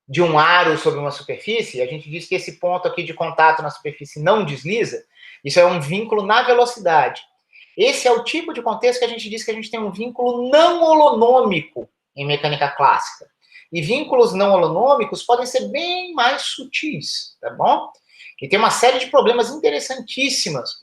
de um aro sobre uma superfície, a gente diz que esse ponto aqui de contato na superfície não desliza, isso é um vínculo na velocidade. Esse é o tipo de contexto que a gente diz que a gente tem um vínculo não holonômico em mecânica clássica. E vínculos não holonômicos podem ser bem mais sutis, tá bom? E tem uma série de problemas interessantíssimos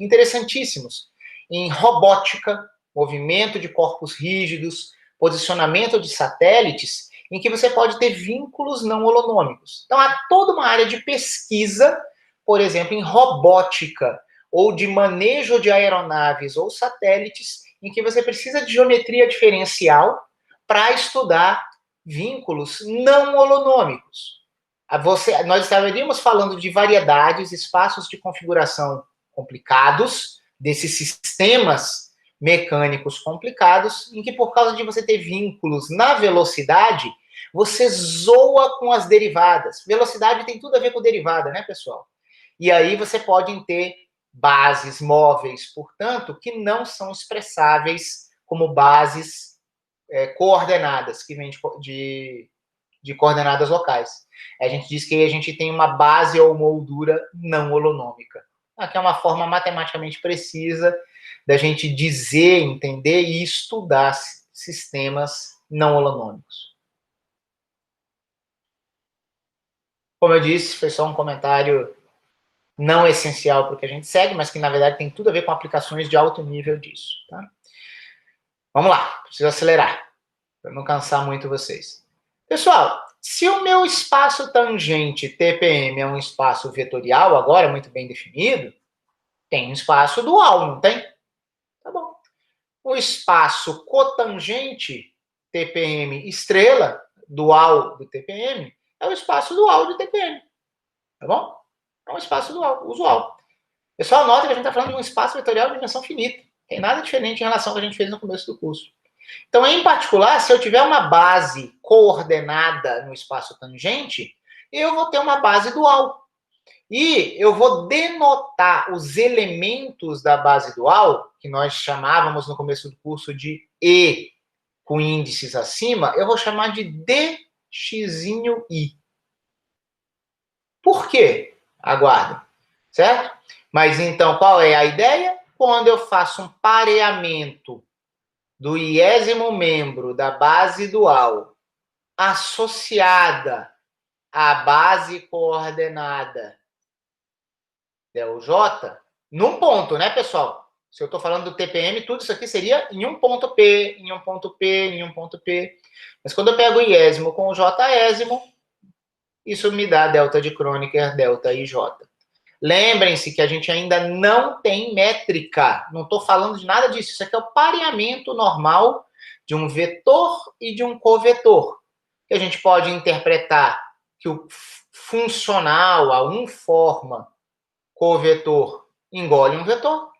em robótica, movimento de corpos rígidos, posicionamento de satélites, em que você pode ter vínculos não holonômicos. Então, há toda uma área de pesquisa, por exemplo, em robótica, ou de manejo de aeronaves ou satélites, em que você precisa de geometria diferencial para estudar vínculos não holonômicos. Nós estaríamos falando de variedades, espaços de configuração complicados, desses sistemas mecânicos complicados, em que por causa de você ter vínculos na velocidade, você zoa com as derivadas. Velocidade tem tudo a ver com derivada, né, pessoal? E aí você pode ter bases móveis, portanto, que não são expressáveis como bases coordenadas, que vêm de coordenadas locais. A gente diz que a gente tem uma base ou moldura não holonômica. Aqui é uma forma matematicamente precisa da gente dizer, entender e estudar sistemas não holonômicos. Como eu disse, foi só um comentário não essencial para o que a gente segue, mas que, na verdade, tem tudo a ver com aplicações de alto nível disso. Tá? Vamos lá, preciso acelerar, para não cansar muito vocês. Pessoal, se o meu espaço tangente TPM é um espaço vetorial, agora muito bem definido, tem um espaço dual, não tem? Tá bom. O espaço cotangente TPM estrela, dual do TPM, é o espaço dual do TPM. Tá bom? É um espaço dual, usual. Pessoal, nota que a gente está falando de um espaço vetorial de dimensão finita. Tem nada diferente em relação ao que a gente fez no começo do curso. Então, em particular, se eu tiver uma base coordenada no espaço tangente, eu vou ter uma base dual. E eu vou denotar os elementos da base dual, que nós chamávamos no começo do curso de E, com índices acima, eu vou chamar de dx'I. Por quê? Aguardo. Certo? Mas então, qual é a ideia? Quando eu faço um pareamento do iésimo membro da base dual associada à base coordenada ΔJ, num ponto, né, pessoal? Se eu estou falando do TPM, tudo isso aqui seria em um ponto P, em um ponto P, em um ponto P. Mas quando eu pego o iésimo com o Jésimo, isso me dá delta de Kronecker, delta IJ. Lembrem-se que a gente ainda não tem métrica. Não estou falando de nada disso. Isso aqui é o pareamento normal de um vetor e de um covetor. Que a gente pode interpretar que o funcional, a um forma, covetor engole um vetor.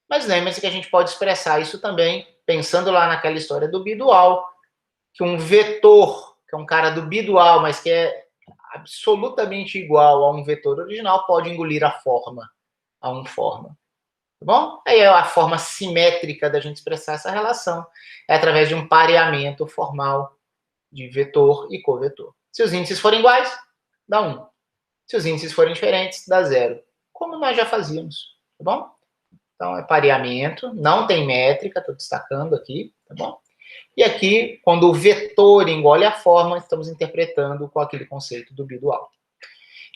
Mas lembre-se que a gente pode expressar isso também pensando lá naquela história do bidual, que um vetor, que é um cara do bidual, mas que é absolutamente igual a um vetor original, pode engolir a forma, a um forma. Tá bom? Aí é a forma simétrica da gente expressar essa relação. É através de um pareamento formal de vetor e covetor. Se os índices forem iguais, dá 1. Se os índices forem diferentes, dá 0. Como nós já fazíamos, tá bom? Então, é pareamento, não tem métrica, estou destacando aqui, tá bom? E aqui, quando o vetor engole a forma, estamos interpretando com aquele conceito do bidual.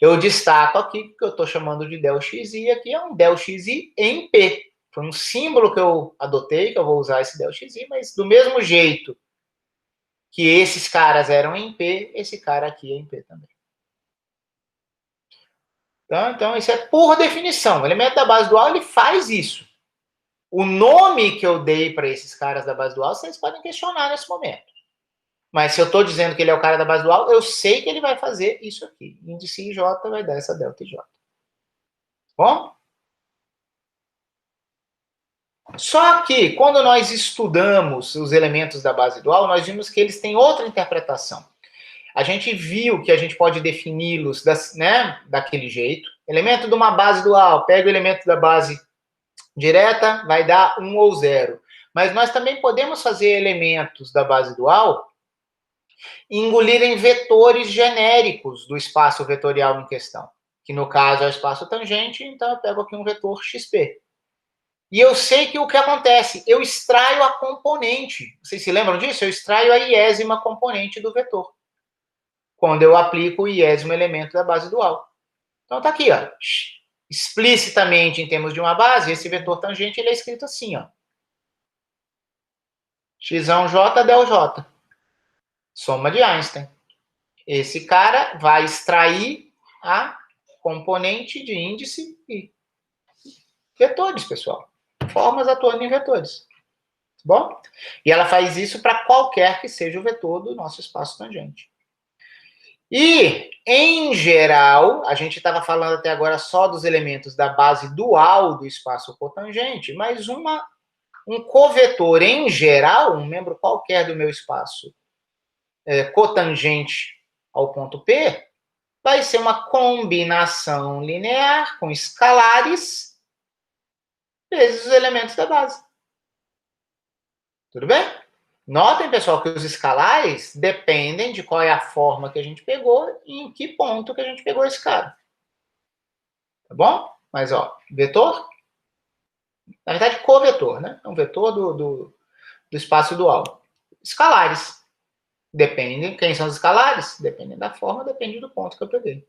Eu destaco aqui que eu estou chamando de ΔXi, aqui é um ΔXi em P. Foi um símbolo que eu adotei, que eu vou usar esse ΔXi, mas do mesmo jeito que esses caras eram em P, esse cara aqui é em P também. Então, isso é por definição. O elemento da base dual, ele faz isso. O nome que eu dei para esses caras da base dual, vocês podem questionar nesse momento. Mas se eu estou dizendo que ele é o cara da base dual, eu sei que ele vai fazer isso aqui. Índice IJ vai dar essa delta IJ. Bom? Só que, quando nós estudamos os elementos da base dual, nós vimos que eles têm outra interpretação. A gente viu que a gente pode defini-los daquele jeito. Elemento de uma base dual, pega o elemento da base direta, vai dar 1 ou 0. Mas nós também podemos fazer elementos da base dual engolirem vetores genéricos do espaço vetorial em questão, que no caso é o espaço tangente, então eu pego aqui um vetor XP. E eu sei que o que acontece, eu extraio a componente. Vocês se lembram disso? Eu extraio a iésima componente do vetor, quando eu aplico o iésimo elemento da base dual. Então tá aqui, ó. Explicitamente, em termos de uma base, esse vetor tangente ele é escrito assim, ó. Xj del J. Soma de Einstein. Esse cara vai extrair a componente de índice e vetores, pessoal. Formas atuando em vetores. Tá bom? E ela faz isso para qualquer que seja o vetor do nosso espaço tangente. E, em geral, a gente estava falando até agora só dos elementos da base dual do espaço cotangente, mas um covetor, em geral, um membro qualquer do meu espaço cotangente ao ponto P, vai ser uma combinação linear com escalares vezes os elementos da base. Tudo bem? Notem, pessoal, que os escalares dependem de qual é a forma que a gente pegou e em que ponto que a gente pegou esse cara. Tá bom? Mas, ó, vetor, na verdade, covetor, né? É um vetor do espaço dual. Escalares. Dependem, quem são os escalares? Dependem da forma, depende do ponto que eu peguei.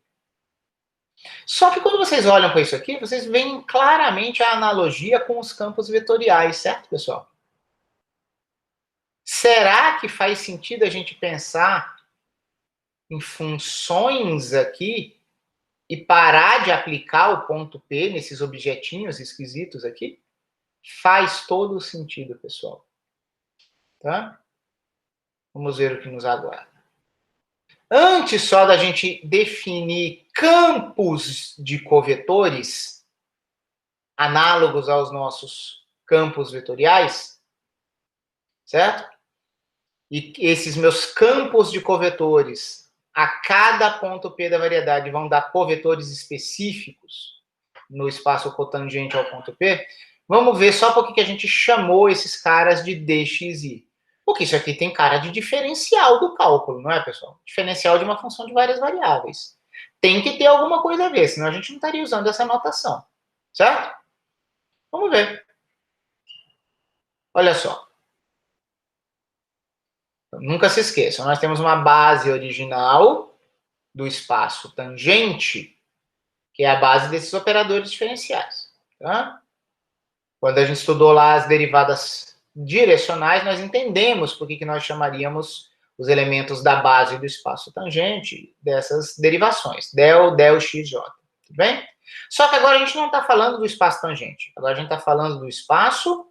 Só que quando vocês olham para isso aqui, vocês veem claramente a analogia com os campos vetoriais, certo, pessoal? Será que faz sentido a gente pensar em funções aqui e parar de aplicar o ponto P nesses objetinhos esquisitos aqui? Faz todo o sentido, pessoal. Tá? Vamos ver o que nos aguarda. Antes só da gente definir campos de covetores, análogos aos nossos campos vetoriais, certo? E esses meus campos de covetores, a cada ponto P da variedade, vão dar covetores específicos no espaço cotangente ao ponto P. Vamos ver só por que a gente chamou esses caras de DXI. Porque isso aqui tem cara de diferencial do cálculo, não é, pessoal? Diferencial de uma função de várias variáveis. Tem que ter alguma coisa a ver, senão a gente não estaria usando essa notação. Certo? Vamos ver. Olha só. Nunca se esqueçam, nós temos uma base original do espaço tangente, que é a base desses operadores diferenciais. Tá? Quando a gente estudou lá as derivadas direcionais, nós entendemos por que nós chamaríamos os elementos da base do espaço tangente dessas derivações, del, x, j. Tudo bem? Só que agora a gente não está falando do espaço tangente. Agora a gente está falando do espaço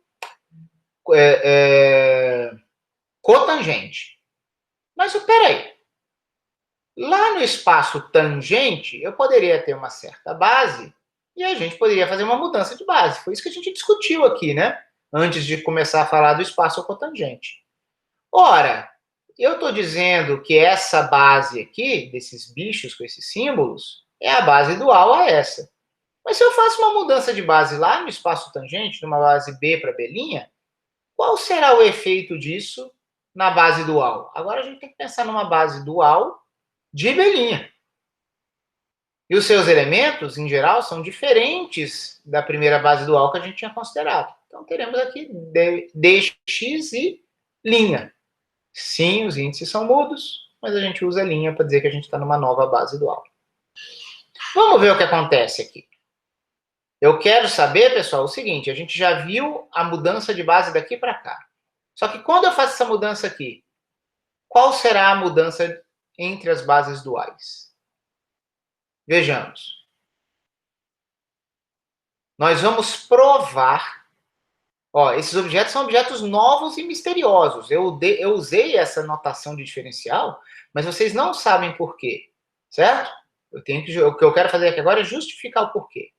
cotangente. Mas peraí. Lá no espaço tangente, eu poderia ter uma certa base e a gente poderia fazer uma mudança de base. Foi isso que a gente discutiu aqui, né? Antes de começar a falar do espaço cotangente. Ora, eu estou dizendo que essa base aqui, desses bichos com esses símbolos, é a base dual a essa. Mas se eu faço uma mudança de base lá no espaço tangente, de uma base B para B', qual será o efeito disso na base dual? Agora a gente tem que pensar numa base dual de B'. E os seus elementos, em geral, são diferentes da primeira base dual que a gente tinha considerado. Então, teremos aqui dx e linha. Sim, os índices são mudos, mas a gente usa linha para dizer que a gente está numa nova base dual. Vamos ver o que acontece aqui. Eu quero saber, pessoal, o seguinte, a gente já viu a mudança de base daqui para cá. Só que quando eu faço essa mudança aqui, qual será a mudança entre as bases duais? Vejamos. Nós vamos provar. Ó, esses objetos são objetos novos e misteriosos. Eu usei essa notação de diferencial, mas vocês não sabem por quê, certo? O que eu quero fazer aqui agora é justificar o porquê.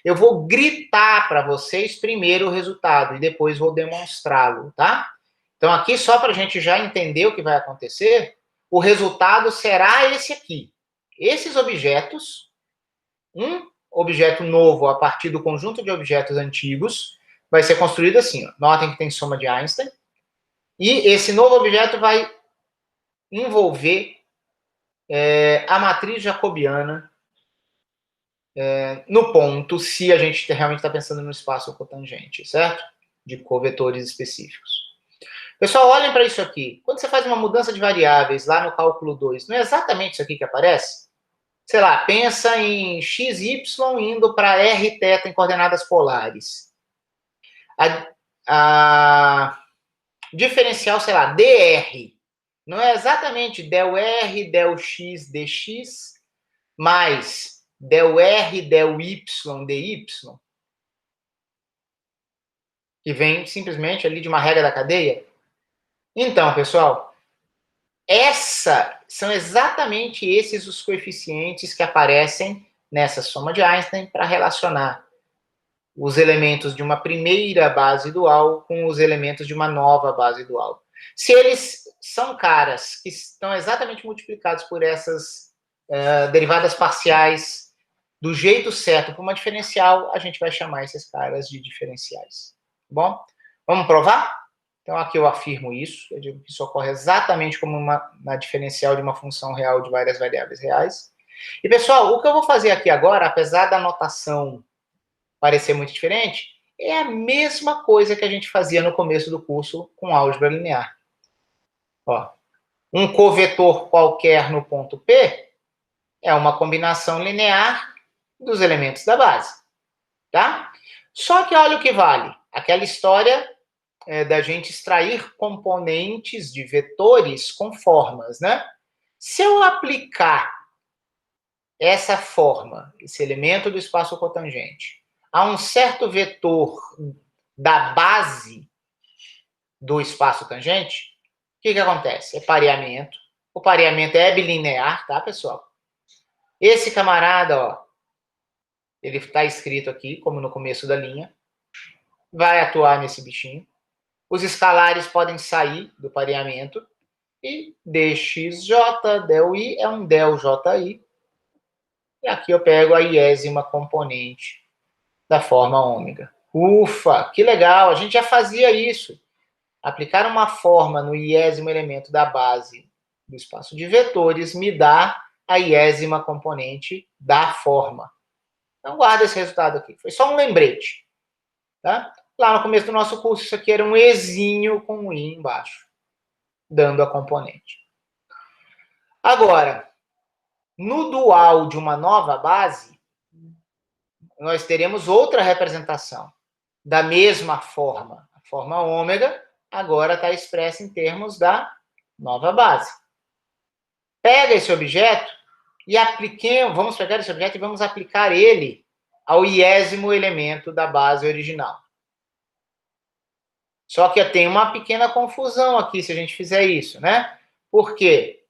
Eu vou gritar para vocês primeiro o resultado e depois vou demonstrá-lo, tá? Então, aqui, só para a gente já entender o que vai acontecer, o resultado será esse aqui. Esses objetos, um objeto novo a partir do conjunto de objetos antigos, vai ser construído assim. Ó. Notem que tem soma de Einstein. E esse novo objeto vai envolver a matriz jacobiana no ponto, se a gente realmente está pensando no espaço cotangente, certo? De covetores específicos. Pessoal, olhem para isso aqui. Quando você faz uma mudança de variáveis lá no cálculo 2, não é exatamente isso aqui que aparece? Sei lá, pensa em x, y indo para r, θ em coordenadas polares. A diferencial, sei lá, dr, não é exatamente del r, del x, dx, mais del r, del y, dy, que vem simplesmente ali de uma regra da cadeia? Então, pessoal, são exatamente esses os coeficientes que aparecem nessa soma de Einstein para relacionar os elementos de uma primeira base dual com os elementos de uma nova base dual. Se eles são caras que estão exatamente multiplicados por essas derivadas parciais do jeito certo por uma diferencial, a gente vai chamar esses caras de diferenciais. Tá bom? Vamos provar? Então, aqui eu afirmo isso. Eu digo que isso ocorre exatamente como na diferencial de uma função real de várias variáveis reais. E, pessoal, o que eu vou fazer aqui agora, apesar da notação parecer muito diferente, é a mesma coisa que a gente fazia no começo do curso com álgebra linear. Ó, um covetor qualquer no ponto P é uma combinação linear dos elementos da base, tá? Só que olha o que vale. Aquela história da gente extrair componentes de vetores com formas, né? Se eu aplicar essa forma, esse elemento do espaço cotangente, a um certo vetor da base do espaço tangente, o que acontece? É pareamento. O pareamento é bilinear, tá, pessoal? Esse camarada, ó, ele está escrito aqui, como no começo da linha, vai atuar nesse bichinho. Os escalares podem sair do pareamento. E dxj, del i, é um del ji. E aqui eu pego a iésima componente da forma ômega. Ufa, que legal, a gente já fazia isso. Aplicar uma forma no iésimo elemento da base do espaço de vetores me dá a iésima componente da forma. Então, guarda esse resultado aqui. Foi só um lembrete. Tá? Lá no começo do nosso curso, isso aqui era um ezinho com um i embaixo, dando a componente. Agora, no dual de uma nova base, nós teremos outra representação da mesma forma. A forma ômega agora está expressa em termos da nova base. Pega esse objeto e apliquemos, vamos pegar esse objeto e vamos aplicar ele ao iésimo elemento da base original. Só que tem uma pequena confusão aqui se a gente fizer isso, né? Por quê?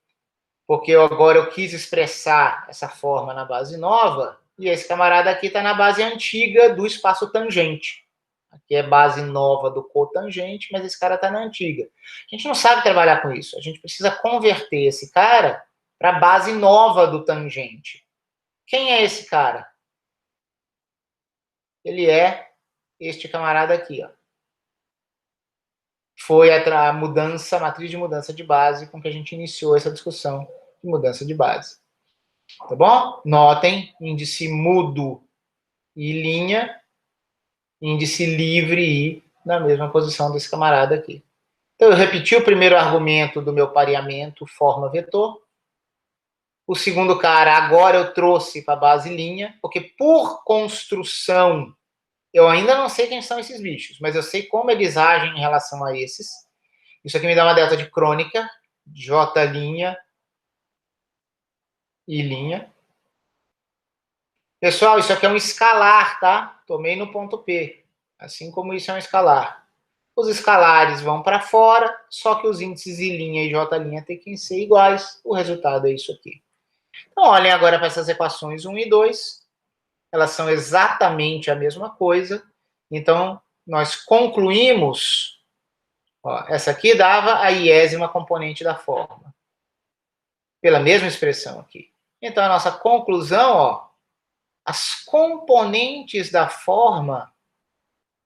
Porque agora eu quis expressar essa forma na base nova, e esse camarada aqui está na base antiga do espaço tangente. Aqui é base nova do cotangente, mas esse cara está na antiga. A gente não sabe trabalhar com isso. A gente precisa converter esse cara para a base nova do tangente. Quem é esse cara? Ele é este camarada aqui, ó. Foi a mudança, a matriz de mudança de base com que a gente iniciou essa discussão de mudança de base. Tá bom? Notem, índice mudo e linha, índice livre e na mesma posição desse camarada aqui. Então, eu repeti o primeiro argumento do meu pareamento forma-vetor. O segundo cara, agora eu trouxe para a base linha, porque por construção, eu ainda não sei quem são esses bichos, mas eu sei como eles agem em relação a esses. Isso aqui me dá uma delta de crônica, J' e linha. Pessoal, isso aqui é um escalar, tá? Tomei no ponto P. Assim como isso é um escalar. Os escalares vão para fora, só que os índices I' e J' têm que ser iguais. O resultado é isso aqui. Então, olhem agora para essas equações 1 e 2. Elas são exatamente a mesma coisa. Então, nós concluímos... Ó, essa aqui dava a iésima componente da forma. Pela mesma expressão aqui. Então, a nossa conclusão, ó, as componentes da forma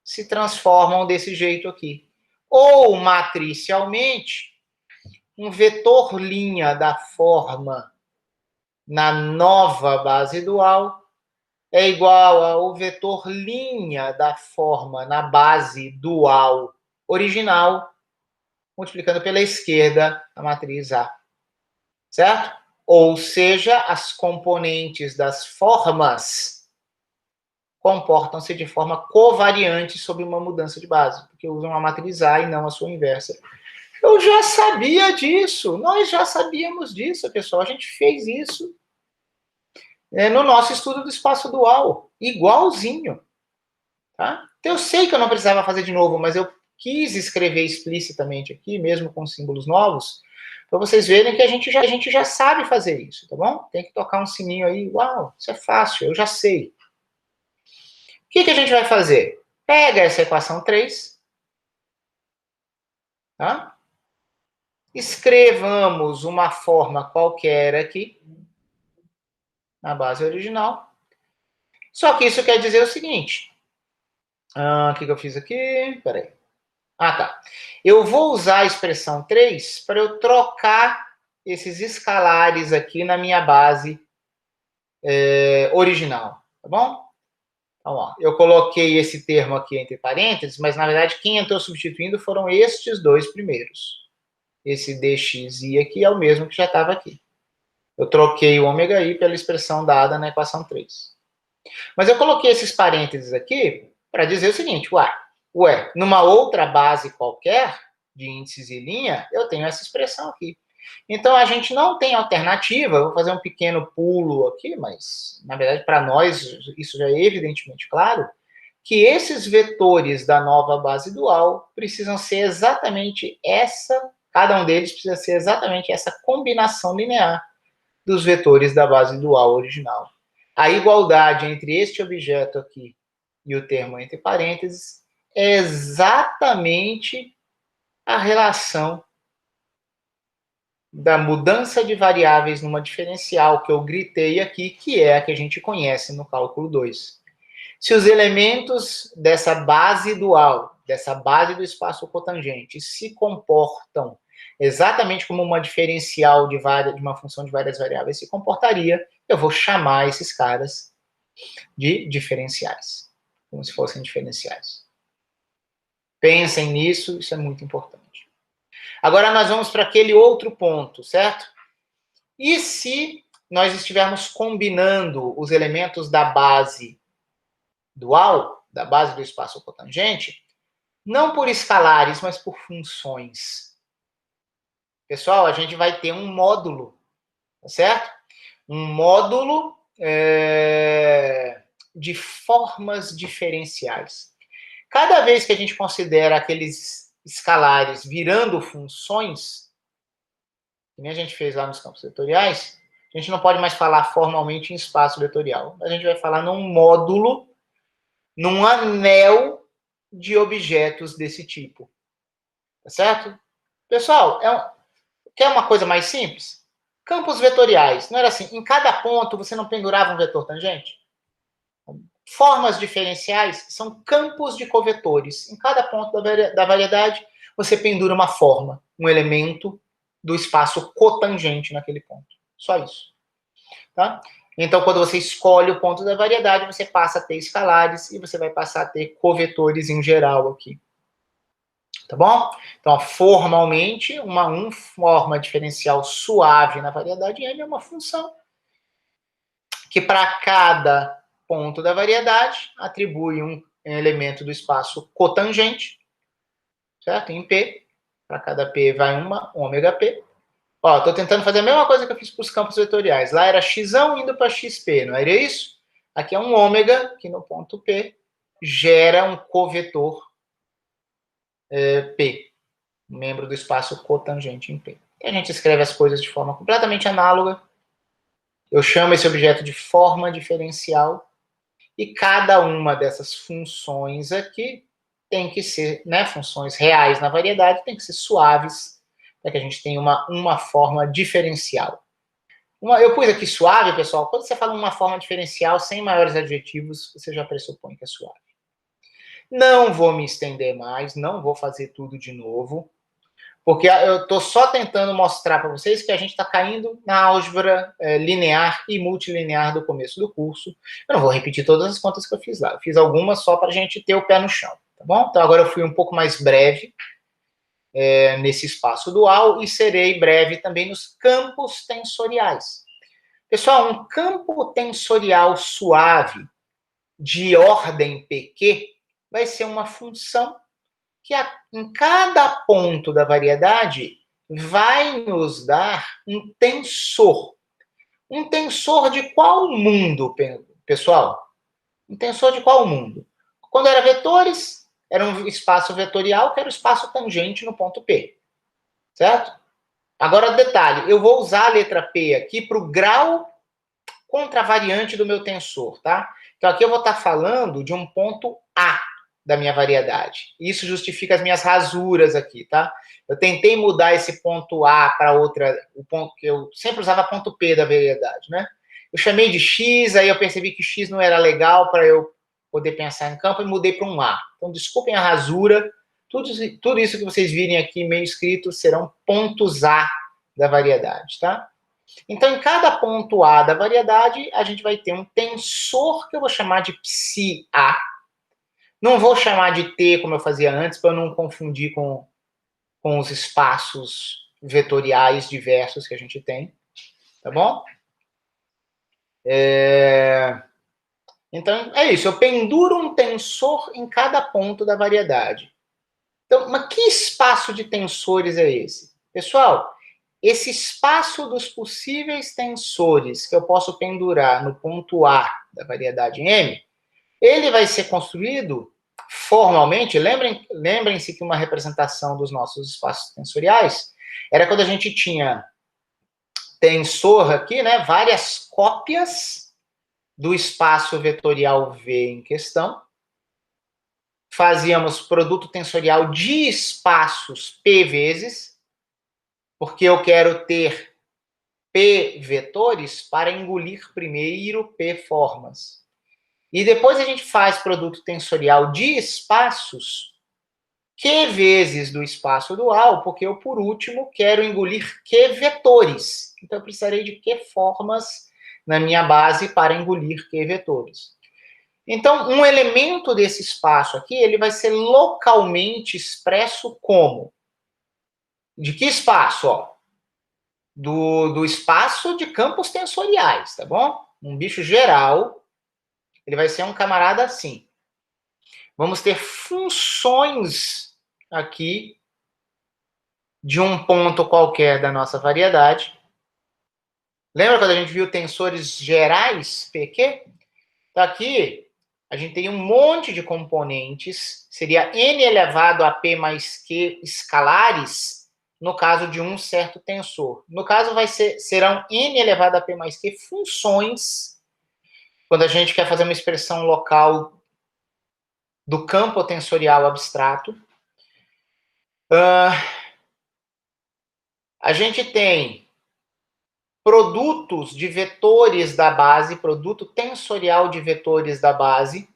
se transformam desse jeito aqui. Ou, matricialmente, um vetor linha da forma na nova base dual é igual ao vetor linha da forma na base dual original, multiplicando pela esquerda a matriz A. Certo? Ou seja, as componentes das formas comportam-se de forma covariante sob uma mudança de base, porque usam a matriz A e não a sua inversa. Eu já sabia disso, nós já sabíamos disso, pessoal, a gente fez isso no nosso estudo do espaço dual, igualzinho. Tá? Então, eu sei que eu não precisava fazer de novo, mas eu quis escrever explicitamente aqui, mesmo com símbolos novos, para vocês verem que a gente já sabe fazer isso, tá bom? Tem que tocar um sininho aí, uau, isso é fácil, eu já sei. O que a gente vai fazer? Pega essa equação 3, tá? Escrevamos uma forma qualquer aqui, na base original. Só que isso quer dizer o seguinte. O que eu fiz aqui? Peraí. Ah, tá. Eu vou usar a expressão 3 para eu trocar esses escalares aqui na minha base original, tá bom? Então, ó, eu coloquei esse termo aqui entre parênteses, mas, na verdade, quem entrou substituindo foram estes dois primeiros. Esse dxi aqui é o mesmo que já estava aqui. Eu troquei o ômega i pela expressão dada na equação 3. Mas eu coloquei esses parênteses aqui para dizer o seguinte, numa outra base qualquer, de índices e linha, eu tenho essa expressão aqui. Então, a gente não tem alternativa, vou fazer um pequeno pulo aqui, mas, na verdade, para nós, isso já é evidentemente claro, que esses vetores da nova base dual precisam ser exatamente cada um deles precisa ser exatamente essa combinação linear dos vetores da base dual original. A igualdade entre este objeto aqui e o termo entre parênteses é exatamente a relação da mudança de variáveis numa diferencial que eu gritei aqui, que é a que a gente conhece no cálculo 2. Se os elementos dessa base dual, dessa base do espaço cotangente, se comportam exatamente como uma diferencial de uma função de várias variáveis se comportaria, eu vou chamar esses caras de diferenciais, como se fossem diferenciais. Pensem nisso, isso é muito importante. Agora nós vamos para aquele outro ponto, certo? E se nós estivermos combinando os elementos da base dual, da base do espaço cotangente, não por escalares, mas por funções. Pessoal, a gente vai ter um módulo, tá certo? Um módulo de formas diferenciais. Cada vez que a gente considera aqueles escalares virando funções, que nem a gente fez lá nos campos vetoriais, a gente não pode mais falar formalmente em espaço vetorial. A gente vai falar num módulo, num anel de objetos desse tipo. Tá certo? Pessoal, quer uma coisa mais simples? Campos vetoriais. Não era assim, em cada ponto você não pendurava um vetor tangente? Formas diferenciais são campos de covetores. Em cada ponto da variedade, você pendura uma forma, um elemento do espaço cotangente naquele ponto. Só isso. Tá? Então, quando você escolhe o ponto da variedade, você passa a ter escalares e você vai passar a ter covetores em geral aqui. Tá bom? Então, formalmente, uma forma diferencial suave na variedade M é uma função que, para cada ponto da variedade, atribui um elemento do espaço cotangente, certo? Em P. Para cada P vai uma ômega P. Ó, estou tentando fazer a mesma coisa que eu fiz para os campos vetoriais. Lá era x indo para xp, não era isso? Aqui é um ômega, que no ponto P gera um covetor P, membro do espaço cotangente em P. E a gente escreve as coisas de forma completamente análoga. Eu chamo esse objeto de forma diferencial. E cada uma dessas funções aqui tem que ser, né, funções reais na variedade, tem que ser suaves, para que a gente tenha uma forma diferencial. Eu pus aqui suave, pessoal. Quando você fala uma forma diferencial, sem maiores adjetivos, você já pressupõe que é suave. Não vou me estender mais, não vou fazer tudo de novo, porque eu estou só tentando mostrar para vocês que a gente está caindo na álgebra linear e multilinear do começo do curso. Eu não vou repetir todas as contas que eu fiz lá. Eu fiz algumas só para a gente ter o pé no chão, tá bom? Então, agora eu fui um pouco mais breve nesse espaço dual e serei breve também nos campos tensoriais. Pessoal, um campo tensorial suave de ordem PQ vai ser uma função que em cada ponto da variedade vai nos dar um tensor. Um tensor de qual mundo, pessoal? Um tensor de qual mundo? Quando era vetores, era um espaço vetorial que era o espaço tangente no ponto P. Certo? Agora, detalhe, eu vou usar a letra P aqui para o grau contravariante do meu tensor, tá? Então, aqui eu vou estar falando de um ponto A da minha variedade. Isso justifica as minhas rasuras aqui, tá? Eu tentei mudar esse ponto A para o ponto que eu sempre usava ponto P da variedade, né? Eu chamei de X, aí eu percebi que X não era legal para eu poder pensar em campo e mudei para um A. Então, desculpem a rasura. Tudo isso que vocês virem aqui meio escrito serão pontos A da variedade, tá? Então, em cada ponto A da variedade, a gente vai ter um tensor que eu vou chamar de psi-A. Não vou chamar de T, como eu fazia antes, para eu não confundir com os espaços vetoriais diversos que a gente tem. Tá bom? Então, é isso, eu penduro um tensor em cada ponto da variedade. Então, mas que espaço de tensores é esse? Pessoal, esse espaço dos possíveis tensores que eu posso pendurar no ponto A da variedade M, ele vai ser construído formalmente, lembrem-se que uma representação dos nossos espaços tensoriais era quando a gente tinha tensor aqui, né, várias cópias do espaço vetorial V em questão, fazíamos produto tensorial de espaços P vezes, porque eu quero ter P vetores para engolir primeiro P formas. E depois a gente faz produto tensorial de espaços Q vezes do espaço dual, porque eu, por último, quero engolir Q vetores. Então, eu precisarei de Q formas na minha base para engolir Q vetores. Então, um elemento desse espaço aqui, ele vai ser localmente expresso como? De que espaço? Ó? Do espaço de campos tensoriais, tá bom? Um bicho geral, ele vai ser um camarada assim. Vamos ter funções aqui de um ponto qualquer da nossa variedade. Lembra quando a gente viu tensores gerais, PQ? Então aqui a gente tem um monte de componentes, seria n elevado a p mais q escalares, no caso de um certo tensor. No caso, serão n elevado a p mais q funções, quando a gente quer fazer uma expressão local do campo tensorial abstrato. A gente tem produtos de vetores da base, produto tensorial de vetores da base,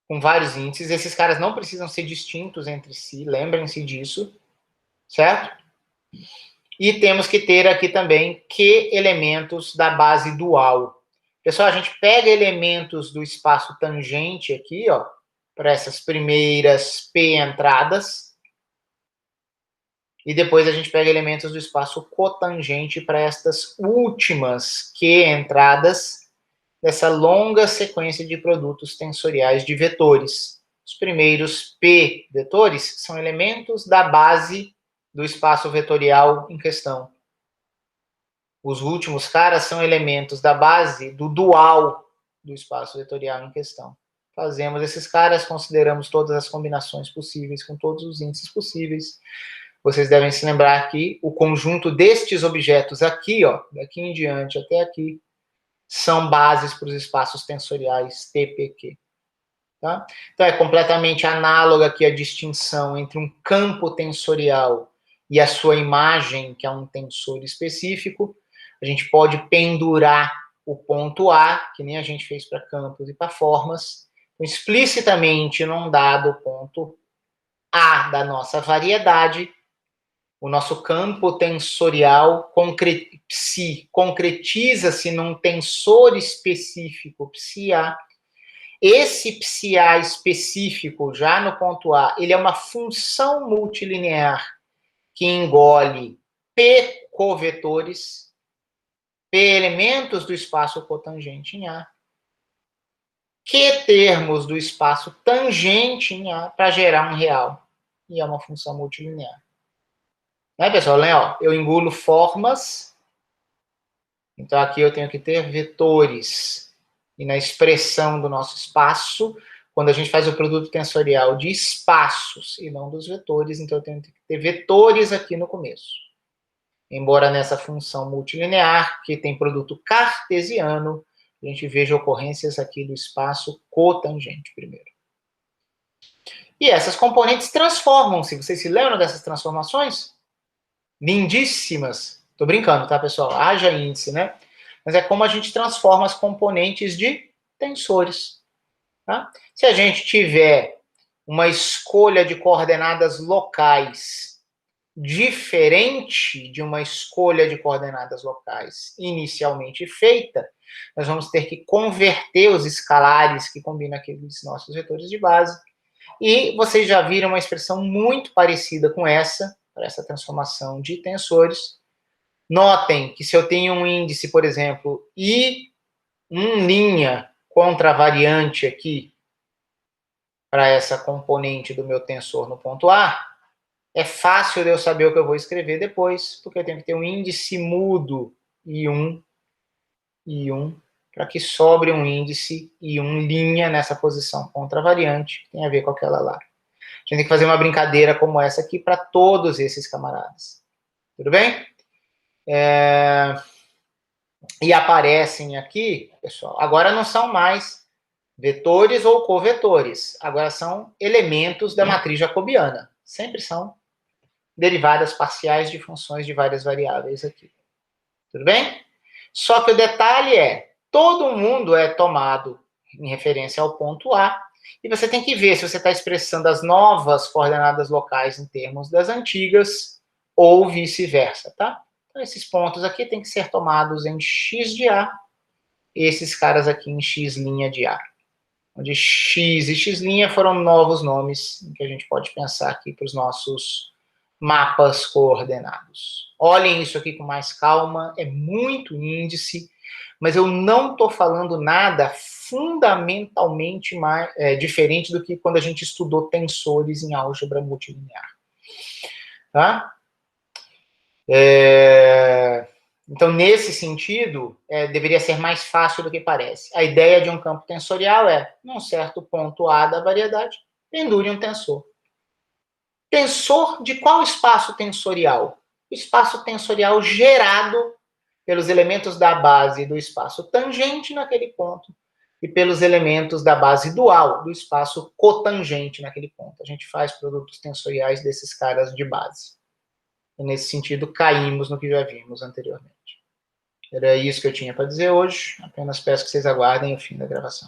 com vários índices. Esses caras não precisam ser distintos entre si, lembrem-se disso, certo? E temos que ter aqui também Q elementos da base dual. Pessoal, a gente pega elementos do espaço tangente aqui, ó, para essas primeiras P entradas, e depois a gente pega elementos do espaço cotangente para estas últimas Q entradas dessa longa sequência de produtos tensoriais de vetores. Os primeiros P vetores são elementos da base do espaço vetorial em questão. Os últimos caras são elementos da base do dual do espaço vetorial em questão. Fazemos esses caras, consideramos todas as combinações possíveis com todos os índices possíveis. Vocês devem se lembrar que o conjunto destes objetos aqui, ó, daqui em diante até aqui, são bases para os espaços tensoriais TPQ. Tá? Então, é completamente análoga aqui a distinção entre um campo tensorial e a sua imagem, que é um tensor específico. A gente pode pendurar o ponto A, que nem a gente fez para campos e para formas, explicitamente num dado ponto A da nossa variedade, o nosso campo tensorial psi concretiza-se num tensor específico, psi-A. Esse psi-A específico, já no ponto A, ele é uma função multilinear que engole P covetores, P elementos do espaço cotangente em A, Q termos do espaço tangente em A, para gerar um real. E é uma função multilinear. Né, pessoal? Ó, eu engulo formas, então aqui eu tenho que ter vetores. E na expressão do nosso espaço, quando a gente faz o produto tensorial de espaços e não dos vetores, então eu tenho que ter vetores aqui no começo. Embora nessa função multilinear, que tem produto cartesiano, a gente veja ocorrências aqui do espaço cotangente primeiro. E essas componentes transformam-se. Vocês se lembram dessas transformações? Lindíssimas. Tô brincando, tá, pessoal? Haja índice, né? Mas é como a gente transforma as componentes de tensores. Tá? Se a gente tiver uma escolha de coordenadas locais diferente de uma escolha de coordenadas locais inicialmente feita, nós vamos ter que converter os escalares que combinam aqueles nossos vetores de base. E vocês já viram uma expressão muito parecida com essa, para essa transformação de tensores. Notem que se eu tenho um índice, por exemplo, I linha contravariante aqui para essa componente do meu tensor no ponto A, é fácil de eu saber o que eu vou escrever depois, porque eu tenho que ter um índice mudo I1, para que sobre um índice I1' nessa posição contravariante, que tem a ver com aquela lá. A gente tem que fazer uma brincadeira como essa aqui para todos esses camaradas. Tudo bem? E aparecem aqui, pessoal, agora não são mais vetores ou covetores, agora são elementos da matriz jacobiana. Sempre são derivadas parciais de funções de várias variáveis aqui. Tudo bem? Só que o detalhe é, todo mundo é tomado em referência ao ponto A, e você tem que ver se você está expressando as novas coordenadas locais em termos das antigas, ou vice-versa, tá? Então, esses pontos aqui têm que ser tomados em x de A, esses caras aqui em x' de A. Onde x e x' foram novos nomes que a gente pode pensar aqui para os nossos mapas coordenados. Olhem isso aqui com mais calma, é muito índice, mas eu não estou falando nada fundamentalmente diferente do que quando a gente estudou tensores em álgebra multilinear. Tá? Então, nesse sentido, deveria ser mais fácil do que parece. A ideia de um campo tensorial é, num certo ponto A da variedade, pendure um tensor. Tensor de qual espaço tensorial? O espaço tensorial gerado pelos elementos da base do espaço tangente naquele ponto e pelos elementos da base dual do espaço cotangente naquele ponto. A gente faz produtos tensoriais desses caras de base. E nesse sentido, caímos no que já vimos anteriormente. Era isso que eu tinha para dizer hoje. Apenas peço que vocês aguardem o fim da gravação.